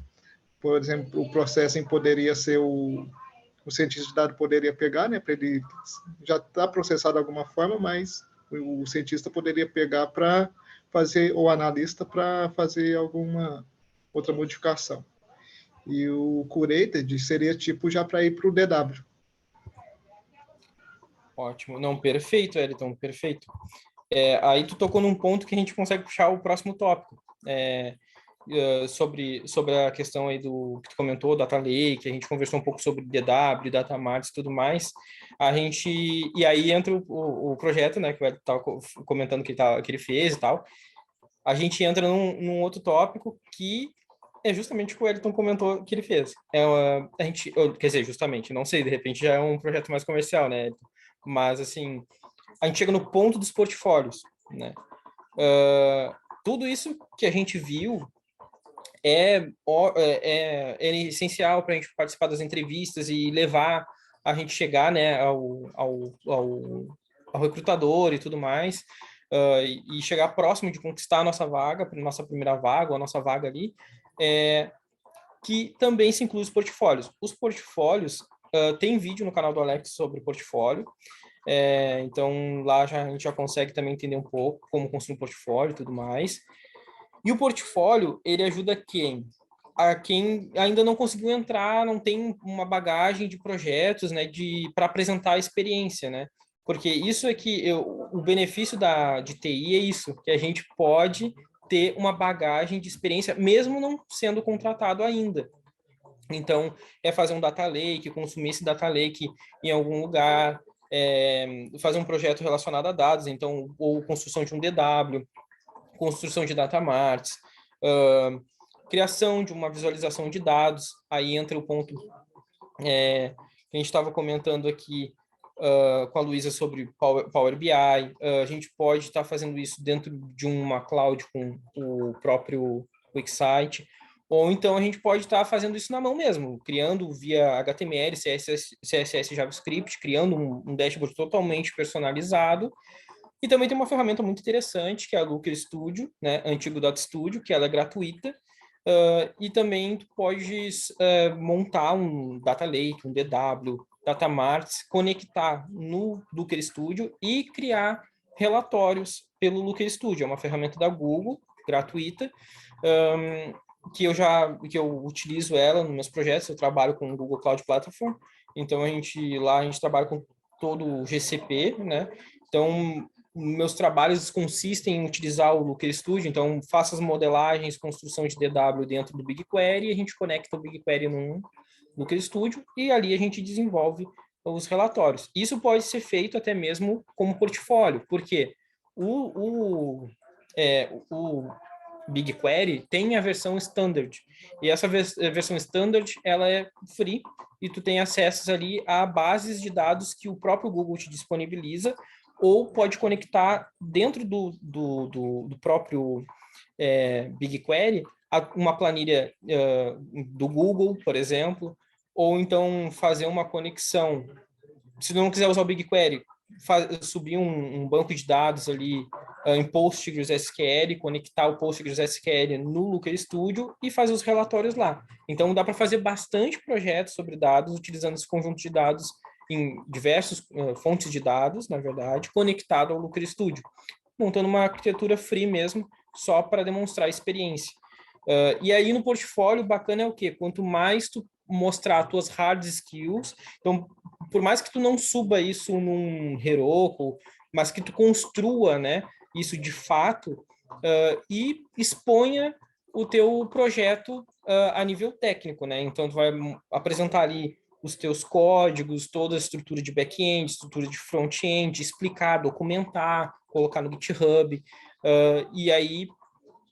por exemplo, o processing poderia ser o cientista de dados poderia pegar, né? Para ele já está processado de alguma forma, mas o cientista poderia pegar para fazer, ou analista para fazer alguma outra modificação. E o curated seria tipo já para ir para o DW. Ótimo. Não, perfeito, Elton, perfeito. Aí tu tocou num ponto que a gente consegue puxar o próximo tópico. Sobre a questão aí do que tu comentou, Data Lake, a gente conversou um pouco sobre DW, Data Marts e tudo mais. E aí entra o projeto, né, que o Ed estava comentando que ele fez e tal. A gente entra num outro tópico que é justamente o que o Elton comentou que ele fez. Quer dizer, justamente, não sei, de repente já é um projeto mais comercial, né, Elton? Mas, assim, a gente chega no ponto dos portfólios, né? Tudo isso que a gente viu é essencial para a gente participar das entrevistas e levar a gente chegar, né, ao recrutador e tudo mais, e chegar próximo de conquistar a nossa vaga, a nossa primeira vaga, ou a nossa vaga ali, que também se inclui os portfólios. Os portfólios, tem vídeo no canal do Alex sobre portfólio, então lá a gente já consegue também entender um pouco como construir um portfólio e tudo mais. E o portfólio, ele ajuda quem? A quem ainda não conseguiu entrar, não tem uma bagagem de projetos, né, para apresentar a experiência, né? Porque isso é que o benefício de TI é isso, que a gente pode ter uma bagagem de experiência, mesmo não sendo contratado ainda. Então, é fazer um data lake, consumir esse data lake em algum lugar, fazer um projeto relacionado a dados, então, ou construção de um DW, construção de data marts, criação de uma visualização de dados. Aí entra o ponto que a gente estava comentando aqui com a Luísa sobre Power BI. A gente pode estar fazendo isso dentro de uma cloud com o próprio QuickSight, ou então a gente pode estar fazendo isso na mão mesmo, criando via HTML, CSS, JavaScript, criando um dashboard totalmente personalizado. E também tem uma ferramenta muito interessante, que é a Looker Studio, né, antigo Dot Studio, que ela é gratuita, e também tu podes montar um Data Lake, um DW, Data Marts, conectar no Looker Studio e criar relatórios pelo Looker Studio. É uma ferramenta da Google, gratuita, que eu utilizo ela nos meus projetos. Eu trabalho com o Google Cloud Platform, então a gente trabalha com todo o GCP, né? Então, meus trabalhos consistem em utilizar o Looker Studio, então faço as modelagens, construção de DW dentro do BigQuery, a gente conecta o BigQuery no Looker Studio e ali a gente desenvolve os relatórios. Isso pode ser feito até mesmo como portfólio, porque o BigQuery tem a versão standard, e essa versão standard, ela é free, e tu tem acesso ali a bases de dados que o próprio Google te disponibiliza, ou pode conectar dentro do próprio BigQuery uma planilha do Google, por exemplo, ou então fazer uma conexão. Se não quiser usar o BigQuery, subir um banco de dados ali em PostgreSQL, conectar o PostgreSQL no Looker Studio e fazer os relatórios lá. Então, dá para fazer bastante projetos sobre dados, utilizando esse conjunto de dados em diversas fontes de dados, na verdade, conectado ao Looker Studio, montando uma arquitetura free mesmo, só para demonstrar a experiência. E aí, no portfólio, bacana é o quê? Quanto mais tu mostrar as tuas hard skills, então, por mais que tu não suba isso num Heroku, mas que tu construa, né, isso de fato, e exponha o teu projeto a nível técnico, né? Então, tu vai apresentar ali os teus códigos, toda a estrutura de back-end, estrutura de front-end, explicar, documentar, colocar no GitHub, e aí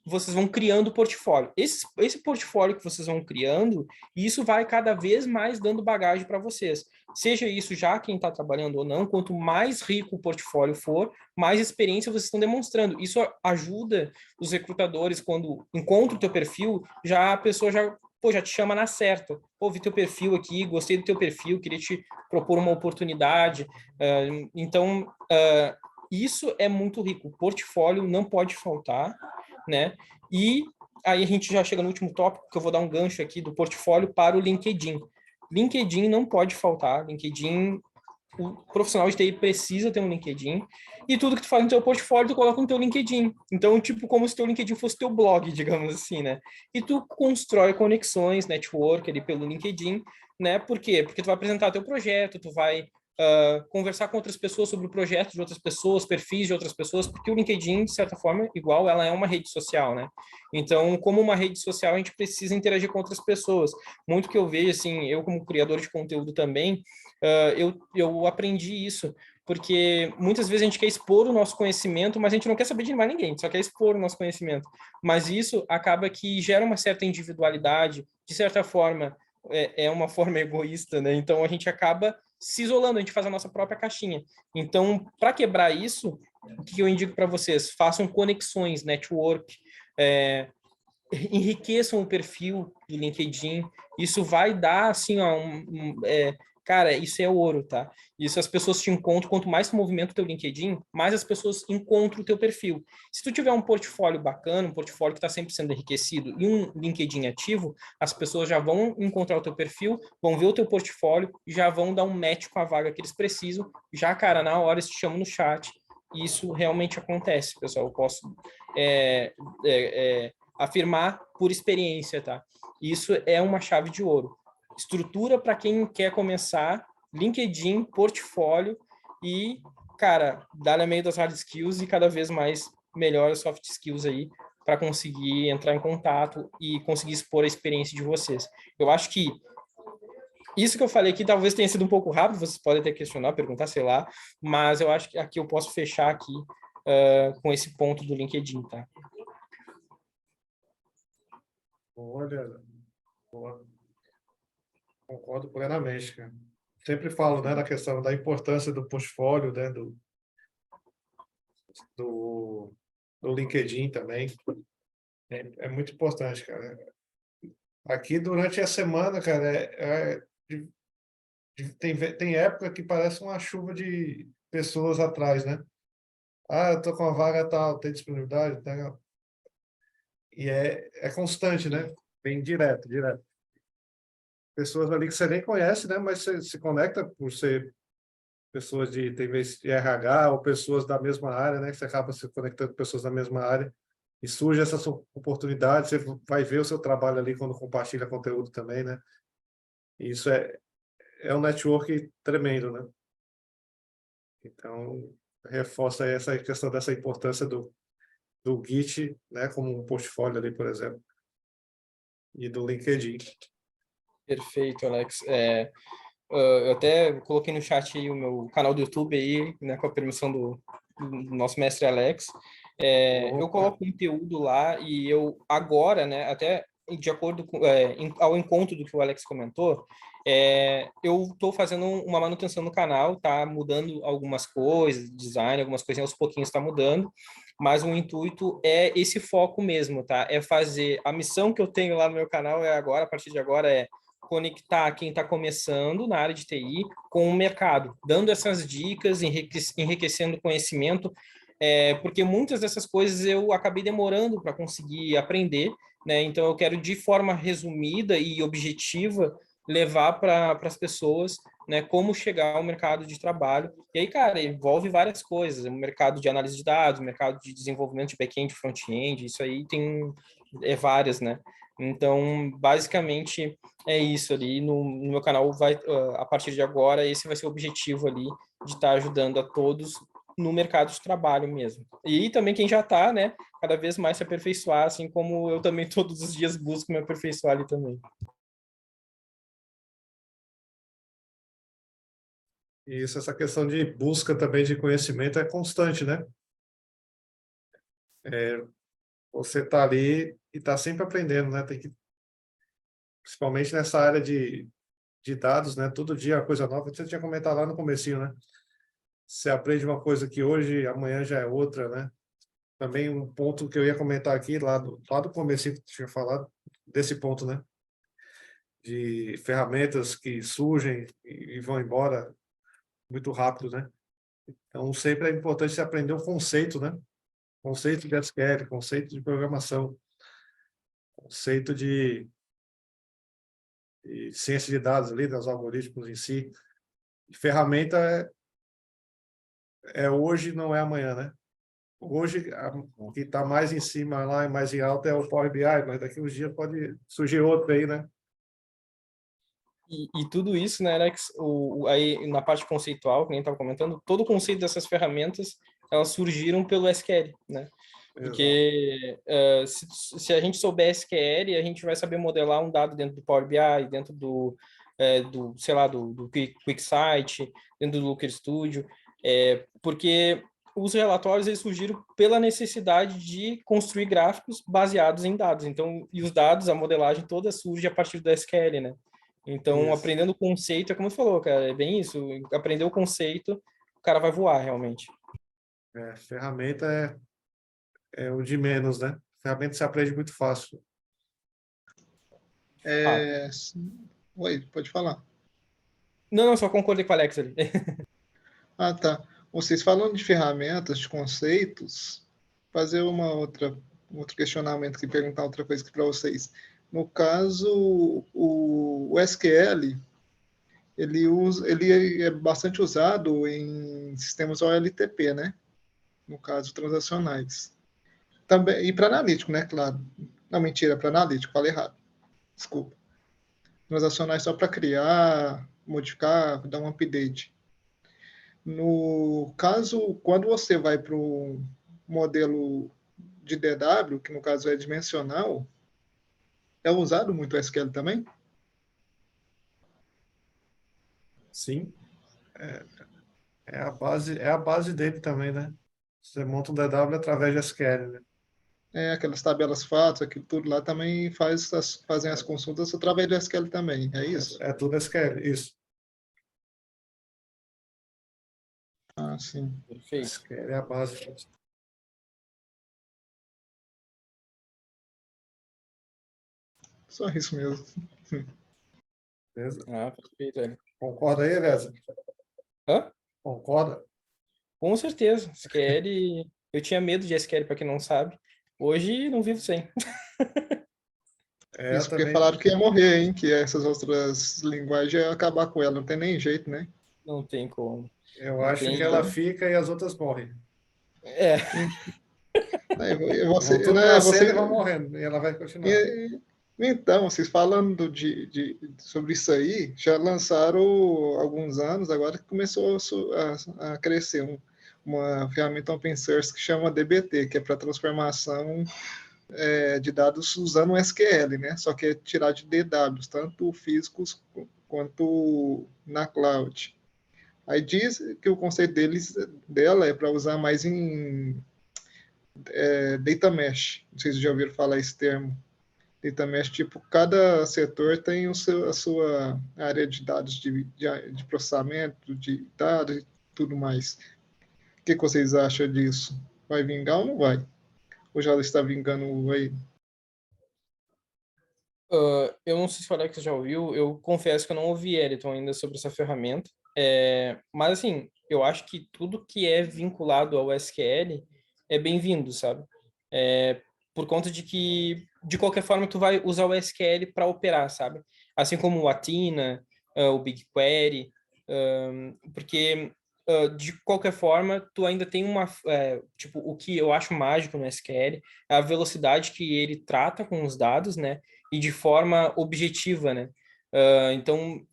vocês vão criando o portfólio. Esse portfólio que vocês vão criando, isso vai cada vez mais dando bagagem para vocês. Seja isso já quem está trabalhando ou não, quanto mais rico o portfólio for, mais experiência vocês estão demonstrando. Isso ajuda os recrutadores, quando encontram o teu perfil, a pessoa já te chama na certa. Pô, vi teu perfil aqui, gostei do teu perfil, queria te propor uma oportunidade. Então, isso é muito rico. O portfólio não pode faltar, né? E aí a gente já chega no último tópico, que eu vou dar um gancho aqui do portfólio para o LinkedIn. LinkedIn não pode faltar. LinkedIn, o profissional de TI precisa ter um LinkedIn, e tudo que tu faz no teu portfólio, tu coloca no teu LinkedIn. Então, tipo, como se teu LinkedIn fosse teu blog, digamos assim, né? E tu constrói conexões, network ali pelo LinkedIn, né? Por quê? Porque tu vai apresentar teu projeto, tu vai conversar com outras pessoas sobre o projeto de outras pessoas, perfis de outras pessoas, porque o LinkedIn, de certa forma, igual, ela é uma rede social, né? Então, como uma rede social, a gente precisa interagir com outras pessoas. Muito que eu vejo, assim, eu como criador de conteúdo também, eu aprendi isso, porque muitas vezes a gente quer expor o nosso conhecimento, mas a gente não quer saber de mais ninguém, a gente só quer expor o nosso conhecimento. Mas isso acaba que gera uma certa individualidade, de certa forma, é uma forma egoísta, né? Então, a gente acaba se isolando, a gente faz a nossa própria caixinha. Então, para quebrar isso, o que eu indico para vocês? Façam conexões, network, enriqueçam o perfil do LinkedIn. Isso vai dar, assim, ó, cara, isso é ouro, tá? Isso as pessoas te encontram, quanto mais tu movimenta o teu LinkedIn, mais as pessoas encontram o teu perfil. Se tu tiver um portfólio bacana, um portfólio que está sempre sendo enriquecido e um LinkedIn ativo, as pessoas já vão encontrar o teu perfil, vão ver o teu portfólio e já vão dar um match com a vaga que eles precisam. Já, cara, na hora eles te chamam no chat. E isso realmente acontece, pessoal. Eu posso afirmar por experiência, tá? Isso é uma chave de ouro. Estrutura para quem quer começar, LinkedIn, portfólio e, cara, dá no meio das hard skills e cada vez mais melhora as soft skills aí para conseguir entrar em contato e conseguir expor a experiência de vocês. Eu acho que isso que eu falei aqui talvez tenha sido um pouco rápido, vocês podem até questionar, perguntar, sei lá, mas eu acho que aqui eu posso fechar aqui com esse ponto do LinkedIn, tá? Olha, boa. Concordo plenamente, cara. Sempre falo, né, na questão da importância do portfólio, né, do, do LinkedIn também. É muito importante, cara. Aqui, durante a semana, cara, tem época que parece uma chuva de pessoas atrás, né? Ah, eu tô com uma vaga tal, tem disponibilidade? Tá? E é constante, né? Bem direto, direto. Pessoas ali que você nem conhece, né? Mas você se conecta por ser pessoas tem vez de RH ou pessoas da mesma área, né? Que você acaba se conectando com pessoas da mesma área e surge essa oportunidade, você vai ver o seu trabalho ali quando compartilha conteúdo também, né? E isso é um network tremendo, né? Então, reforça essa questão dessa importância do Git, né? Como um portfólio ali, por exemplo, e do LinkedIn. Perfeito, Alex. Eu até coloquei no chat aí o meu canal do YouTube aí, né, com a permissão do nosso mestre Alex. Eu Opa. coloco conteúdo lá e eu agora, né, até de acordo com, ao encontro do que o Alex comentou, eu estou fazendo uma manutenção no canal, tá mudando algumas coisas, design, algumas coisinhas aos pouquinhos está mudando, mas o intuito é esse foco mesmo, tá? É fazer a missão que eu tenho lá no meu canal a partir de agora conectar quem está começando na área de TI com o mercado, dando essas dicas, enriquecendo o conhecimento, porque muitas dessas coisas eu acabei demorando para conseguir aprender, né? Então eu quero de forma resumida e objetiva levar para as pessoas, né, como chegar ao mercado de trabalho. E aí, cara, envolve várias coisas, o mercado de análise de dados, o mercado de desenvolvimento de back-end, front-end, isso aí tem várias, né? Então, basicamente, é isso ali. No meu canal, a partir de agora, esse vai ser o objetivo ali, de estar ajudando a todos no mercado de trabalho mesmo. E também quem já está, né, cada vez mais se aperfeiçoar, assim como eu também todos os dias busco me aperfeiçoar ali também. E essa questão de busca também de conhecimento é constante, né? Você está ali e está sempre aprendendo, né? Principalmente nessa área de dados, né? Todo dia é uma coisa nova. Você tinha comentado lá no comecinho, né? Você aprende uma coisa que hoje, amanhã já é outra, né? Também um ponto que eu ia comentar aqui, lá do comecinho que você tinha falado, desse ponto, né? De ferramentas que surgem e vão embora muito rápido, né? Então, sempre é importante você aprender um conceito, né? Conceito de SQL, conceito de programação, conceito de ciência de dados ali, dos algoritmos em si. Ferramenta é hoje, não é amanhã, né? Hoje, o que está mais em cima lá, mais em alta é o Power BI, mas daqui uns dias pode surgir outro aí, né? E tudo isso, né, Alex, aí na parte conceitual, que nem estava comentando, todo o conceito dessas ferramentas, elas surgiram pelo SQL, né? Exato. Porque se a gente souber SQL, a gente vai saber modelar um dado dentro do Power BI, dentro sei lá, do QuickSight, dentro do Looker Studio, porque os relatórios eles surgiram pela necessidade de construir gráficos baseados em dados. Então, e os dados, a modelagem toda surge a partir do SQL, né? Então, Isso. aprendendo o conceito, é como você falou, cara, é bem isso. Aprender o conceito, o cara vai voar, realmente. Ferramenta é o de menos, né? Ferramenta se aprende muito fácil. Ah, É... Oi, pode falar. não, só concordei com o Alex ali. Ah, tá. Vocês falando de ferramentas, de conceitos, fazer outro questionamento aqui, perguntar outra coisa aqui para vocês. No caso, o SQL, ele é bastante usado em sistemas OLTP, né? No caso, transacionais. Também, e para analítico, né? Claro. Não, mentira, para analítico, falei errado. Desculpa. Transacionais só para criar, modificar, dar um update. No caso, quando você vai para um modelo de DW, que no caso é dimensional, é usado muito o SQL também? Sim, é a base dele também, né? Você monta um DW através de SQL, né? Aquelas tabelas fatos, aquilo tudo lá também fazem as consultas através do SQL também, é isso? É tudo SQL, isso. Ah, sim. Perfeito. SQL é a base. Só isso mesmo. Beleza? Ah, perfeito, velho. Concorda aí, Eliezer? Hã? Concorda? Com certeza. SQL, eu tinha medo de SQL, para quem não sabe. Hoje não vivo sem. É, Isso porque também. falaram que ia morrer, hein? Que essas outras linguagens iam acabar com ela, não tem nem jeito, né? Não tem como. Eu Não acho tem. que ela Então, fica e as outras morrem. é. Vão Você, tudo né, nascendo e vão morrendo. E ela vai continuar. então, vocês falando sobre isso aí, já lançaram alguns anos, agora que começou a crescer uma ferramenta open source que chama DBT, que é para transformação de dados usando o SQL, né? Só que é tirar de DWs, tanto físicos quanto na cloud. Aí diz que o conceito dela é para usar mais em data mesh. Não sei se já ouviram falar esse termo. Data mesh, tipo, cada setor tem a sua área de dados de processamento, de dados e tudo mais. O que vocês acham disso? Vai vingar ou não vai? Ou já está vingando aí? Eu não sei se o Alex já ouviu, eu confesso que eu não ouvi Eliton ainda sobre essa ferramenta. Mas, assim, eu acho que tudo que é vinculado ao SQL é bem-vindo, sabe? Por conta de que, de qualquer forma, tu vai usar o SQL para operar, sabe? Assim como o Athena, o BigQuery, porque, de qualquer forma, tu ainda tem tipo, o que eu acho mágico no SQL é a velocidade que ele trata com os dados, né? E de forma objetiva, né? Então,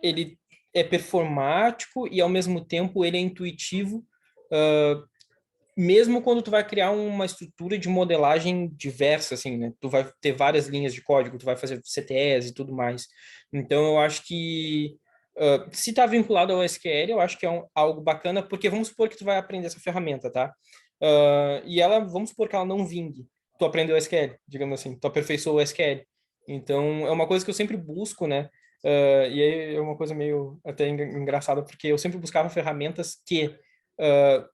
ele é performático e, ao mesmo tempo, ele é intuitivo, mesmo quando tu vai criar uma estrutura de modelagem diversa, assim, né? Tu vai ter várias linhas de código, tu vai fazer CTEs e tudo mais. Então, eu acho que se está vinculado ao SQL, eu acho que é algo bacana, porque vamos supor que tu vai aprender essa ferramenta, tá? E ela, vamos supor que ela não vingue. Tu aprendeu o SQL, digamos assim, tu aperfeiçoou o SQL. Então, é uma coisa que eu sempre busco, né? E aí é uma coisa meio até engraçada, porque eu sempre buscava ferramentas que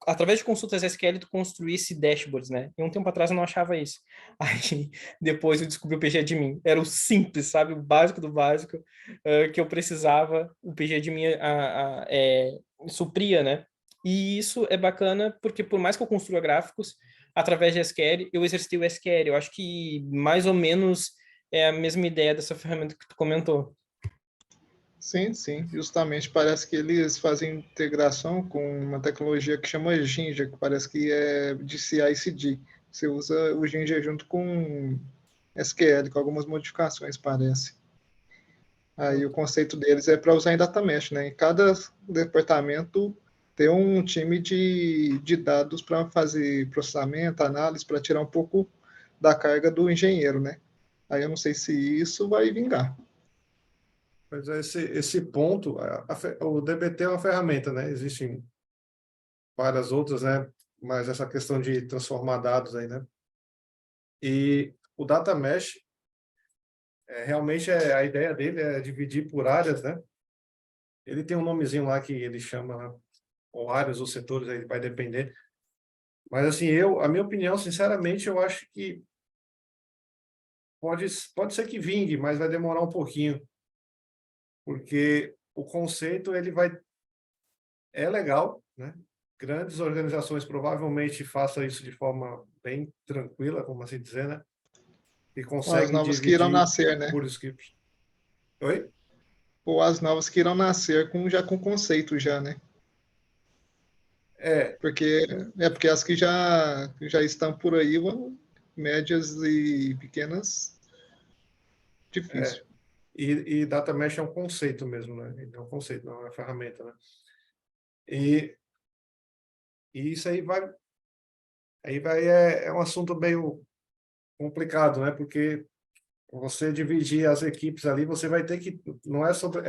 através de consultas SQL, tu construísse dashboards, né? E um tempo atrás eu não achava isso. Aí, depois eu descobri o PGAdmin. Era o simples, sabe? O básico do básico que eu precisava, o PGAdmin supria, né? E isso é bacana porque, por mais que eu construa gráficos, através de SQL, eu exercitei o SQL. Eu acho que, mais ou menos, é a mesma ideia dessa ferramenta que tu comentou. Sim, sim. Justamente parece que eles fazem integração com uma tecnologia que chama Ginger, que parece que é de CI/CD. Você usa o Ginger junto com SQL, com algumas modificações, parece. Aí o conceito deles é para usar em data mesh, né? Em cada departamento ter um time de dados para fazer processamento, análise, para tirar um pouco da carga do engenheiro, né? Aí eu não sei se isso vai vingar. Mas esse ponto, o DBT é uma ferramenta, né? Existem várias outras, né? Mas essa questão de transformar dados aí, né? E o data mesh, realmente a ideia dele é dividir por áreas, né? Ele tem um nomezinho lá que ele chama, ou áreas ou setores, aí vai depender. Mas assim, a minha opinião, sinceramente, eu acho que pode ser que vingue, mas vai demorar um pouquinho, porque o conceito é legal, né? Grandes organizações provavelmente façam isso de forma bem tranquila, como assim dizer, né? E Ou as conseguem novas que irão dividir nascer, né? por scripts. Oi? Ou as novas que irão nascer já com conceito já, né? É, Porque as que já estão por aí, médias e pequenas, é. difícil. E data mesh é um conceito mesmo, né? É um conceito, não é uma ferramenta, né? E, e isso aí Aí é um assunto meio complicado, né? Porque você dividir as equipes ali, você vai ter que, não é sobre,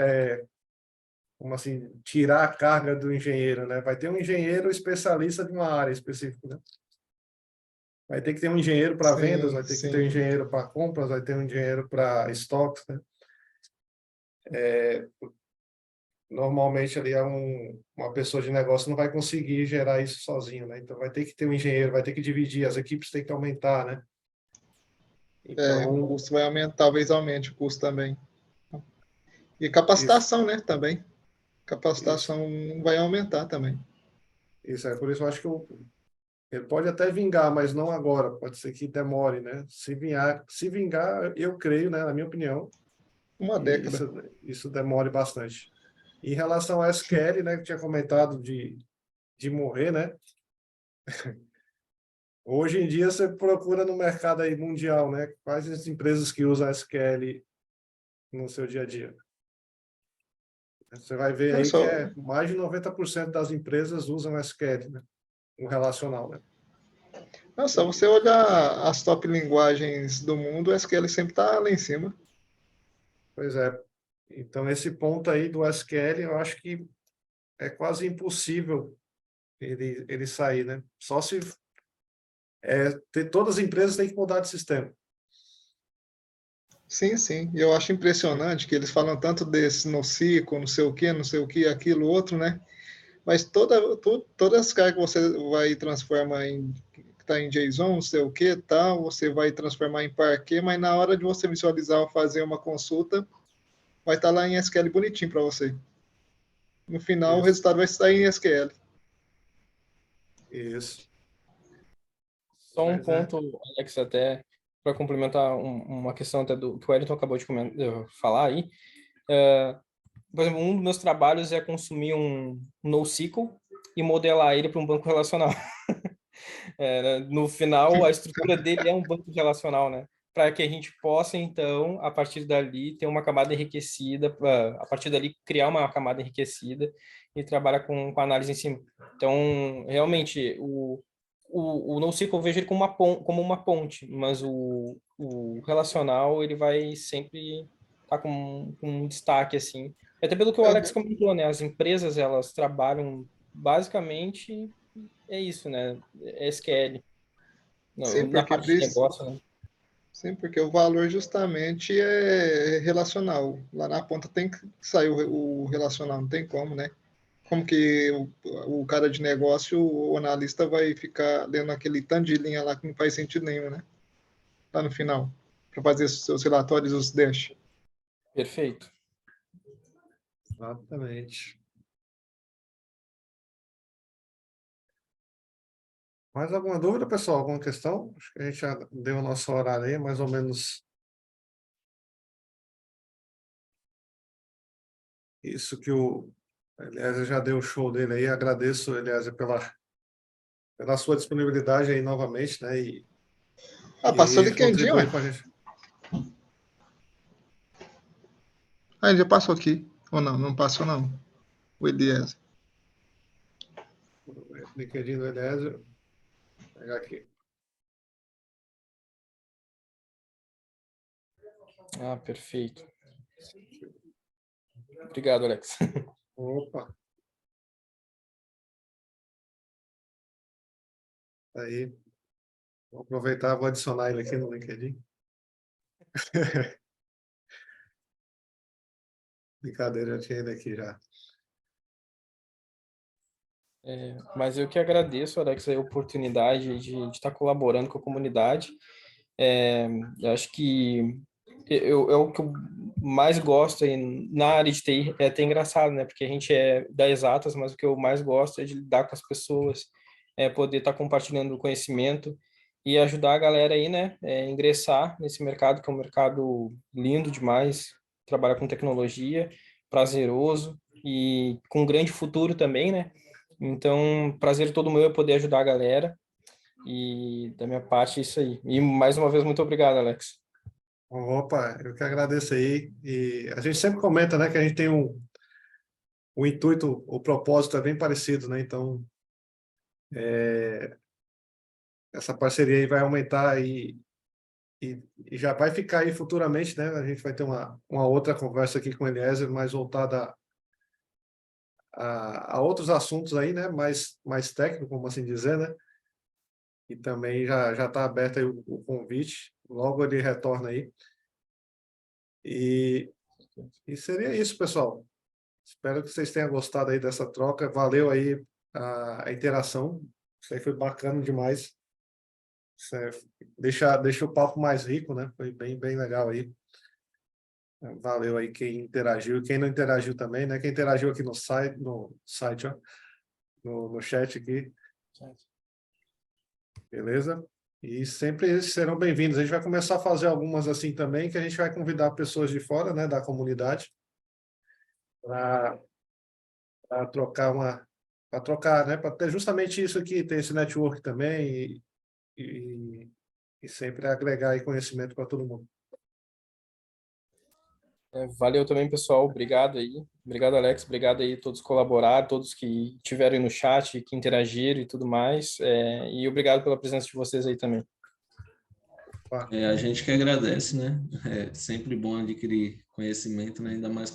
como assim, tirar a carga do engenheiro, né? Vai ter um engenheiro especialista de uma área específica, né? Vai ter que ter um engenheiro para vendas, Sim, vai ter que ter um sim. engenheiro para compras, vai ter um engenheiro para estoques, né? Normalmente ali uma pessoa de negócio não vai conseguir gerar isso sozinho, né? Então vai ter que ter um engenheiro, vai ter que dividir, as equipes têm que aumentar, né? O Então, custo vai aumentar, talvez aumente o custo também. E isso, capacitação, né, também. isso, Capacitação vai aumentar também. isso é por isso eu acho que ele pode até vingar, mas não agora, pode ser que demore, né? Se vingar, eu creio, né, na minha opinião, Uma que década. isso demore bastante. Em relação a SQL, né, que tinha comentado de morrer, né? Hoje em dia você procura no mercado aí mundial, né? Quais as empresas que usam SQL no seu dia a dia? Você vai ver Não aí que só, mais de 90% das empresas usam SQL, né? O relacional, né? não só E, você olhar as top linguagens do mundo, o SQL sempre está lá em cima. pois é. Então, esse ponto aí do SQL, eu acho que é quase impossível ele sair, né? Só se todas as empresas têm que mudar de sistema. Sim, sim. E eu acho impressionante que eles falam tanto desse NoSQL, não sei o que, aquilo, outro, né? Mas todas as cargas que você vai transformar que está em JSON, não sei o que, tal, você vai transformar em Parquet, mas na hora de você visualizar ou fazer uma consulta, vai estar lá em SQL bonitinho para você. No final, o Isso, resultado vai estar em SQL. isso. Só um Mas é, ponto, Alex, até para complementar uma questão até do que o Wellington acabou de falar aí. É, por exemplo, um dos meus trabalhos é consumir um NoSQL e modelar ele para um banco relacional. Né? No final, a estrutura dele é um banco relacional, né? Para que a gente possa, então, a partir dali, ter uma camada enriquecida, a partir dali, criar uma camada enriquecida e trabalhar com análise em cima. Então, realmente, o NoSQL eu vejo ele como uma ponte, mas o relacional, ele vai sempre estar com um destaque, assim. Até pelo que o Alex comentou, né? As empresas, elas trabalham basicamente é isso, né? É SQL. Sim, Na porque, parte de negócio, né? sim, porque o valor justamente é relacional. Lá na ponta tem que sair o relacional, não tem como, né? Como que o cara de negócio, o analista vai ficar lendo aquele tanto de linha lá que não faz sentido nenhum, né? Lá no final, para fazer os seus relatórios, os dash. Perfeito. exatamente. Mais alguma dúvida, pessoal? Alguma questão? Acho que a gente já deu o nosso horário aí, mais ou menos isso que o Eliezer já deu o show dele aí. Agradeço, Eliezer, pela sua disponibilidade aí novamente, né? Ah, passou E de quentinho, contribuir ué? com a gente. Ah, ele já passou aqui. Ou não? Não passou, não. O Eliezer. LinkedIn do Eliezer. Vou pegar aqui. Ah, perfeito. Obrigado, Alex. Opa, aí. Vou aproveitar, vou adicionar ele aqui no LinkedIn. Brincadeira, eu tinha ele aqui já. Mas eu que agradeço, Alex, a oportunidade de estar colaborando com a comunidade. Eu acho que é o que eu mais gosto aí na área de TI. É até engraçado, né? Porque a gente é da exatas, mas o que eu mais gosto é de lidar com as pessoas, poder estar compartilhando o conhecimento e ajudar a galera aí, né? Ingressar nesse mercado, que é um mercado lindo demais, trabalhar com tecnologia, prazeroso e com grande futuro também, né? Então, prazer todo meu é poder ajudar a galera. E da minha parte, é isso aí. E mais uma vez, muito obrigado, Alex. Opa, eu que agradeço aí. E a gente sempre comenta, né, que a gente tem o intuito, o propósito é bem parecido, né? Então, essa parceria aí vai aumentar e já vai ficar aí futuramente, né? A gente vai ter uma outra conversa aqui com o Eliezer, mais voltada a outros assuntos aí, né? Mais técnico, como assim dizer, né? E também já está aberto aí o convite. Logo ele retorna aí. E seria isso, pessoal. Espero que vocês tenham gostado aí dessa troca. Valeu aí a interação. Isso aí foi bacana demais. Deixa o papo mais rico, né? Foi bem legal aí. Valeu aí quem interagiu e quem não interagiu também, né? Quem interagiu aqui no site, ó, no chat aqui. Beleza? E sempre eles serão bem-vindos. A gente vai começar a fazer algumas assim também, que a gente vai convidar pessoas de fora, né, da comunidade, para trocar, né, para ter justamente isso aqui, ter esse network também e sempre agregar aí conhecimento para todo mundo. Valeu também, pessoal. Obrigado aí. Obrigado, Alex. Obrigado aí a todos que colaboraram, todos que estiveram aí no chat, que interagiram e tudo mais. E obrigado pela presença de vocês aí também. A gente que agradece, né? É sempre bom adquirir conhecimento, né? Ainda mais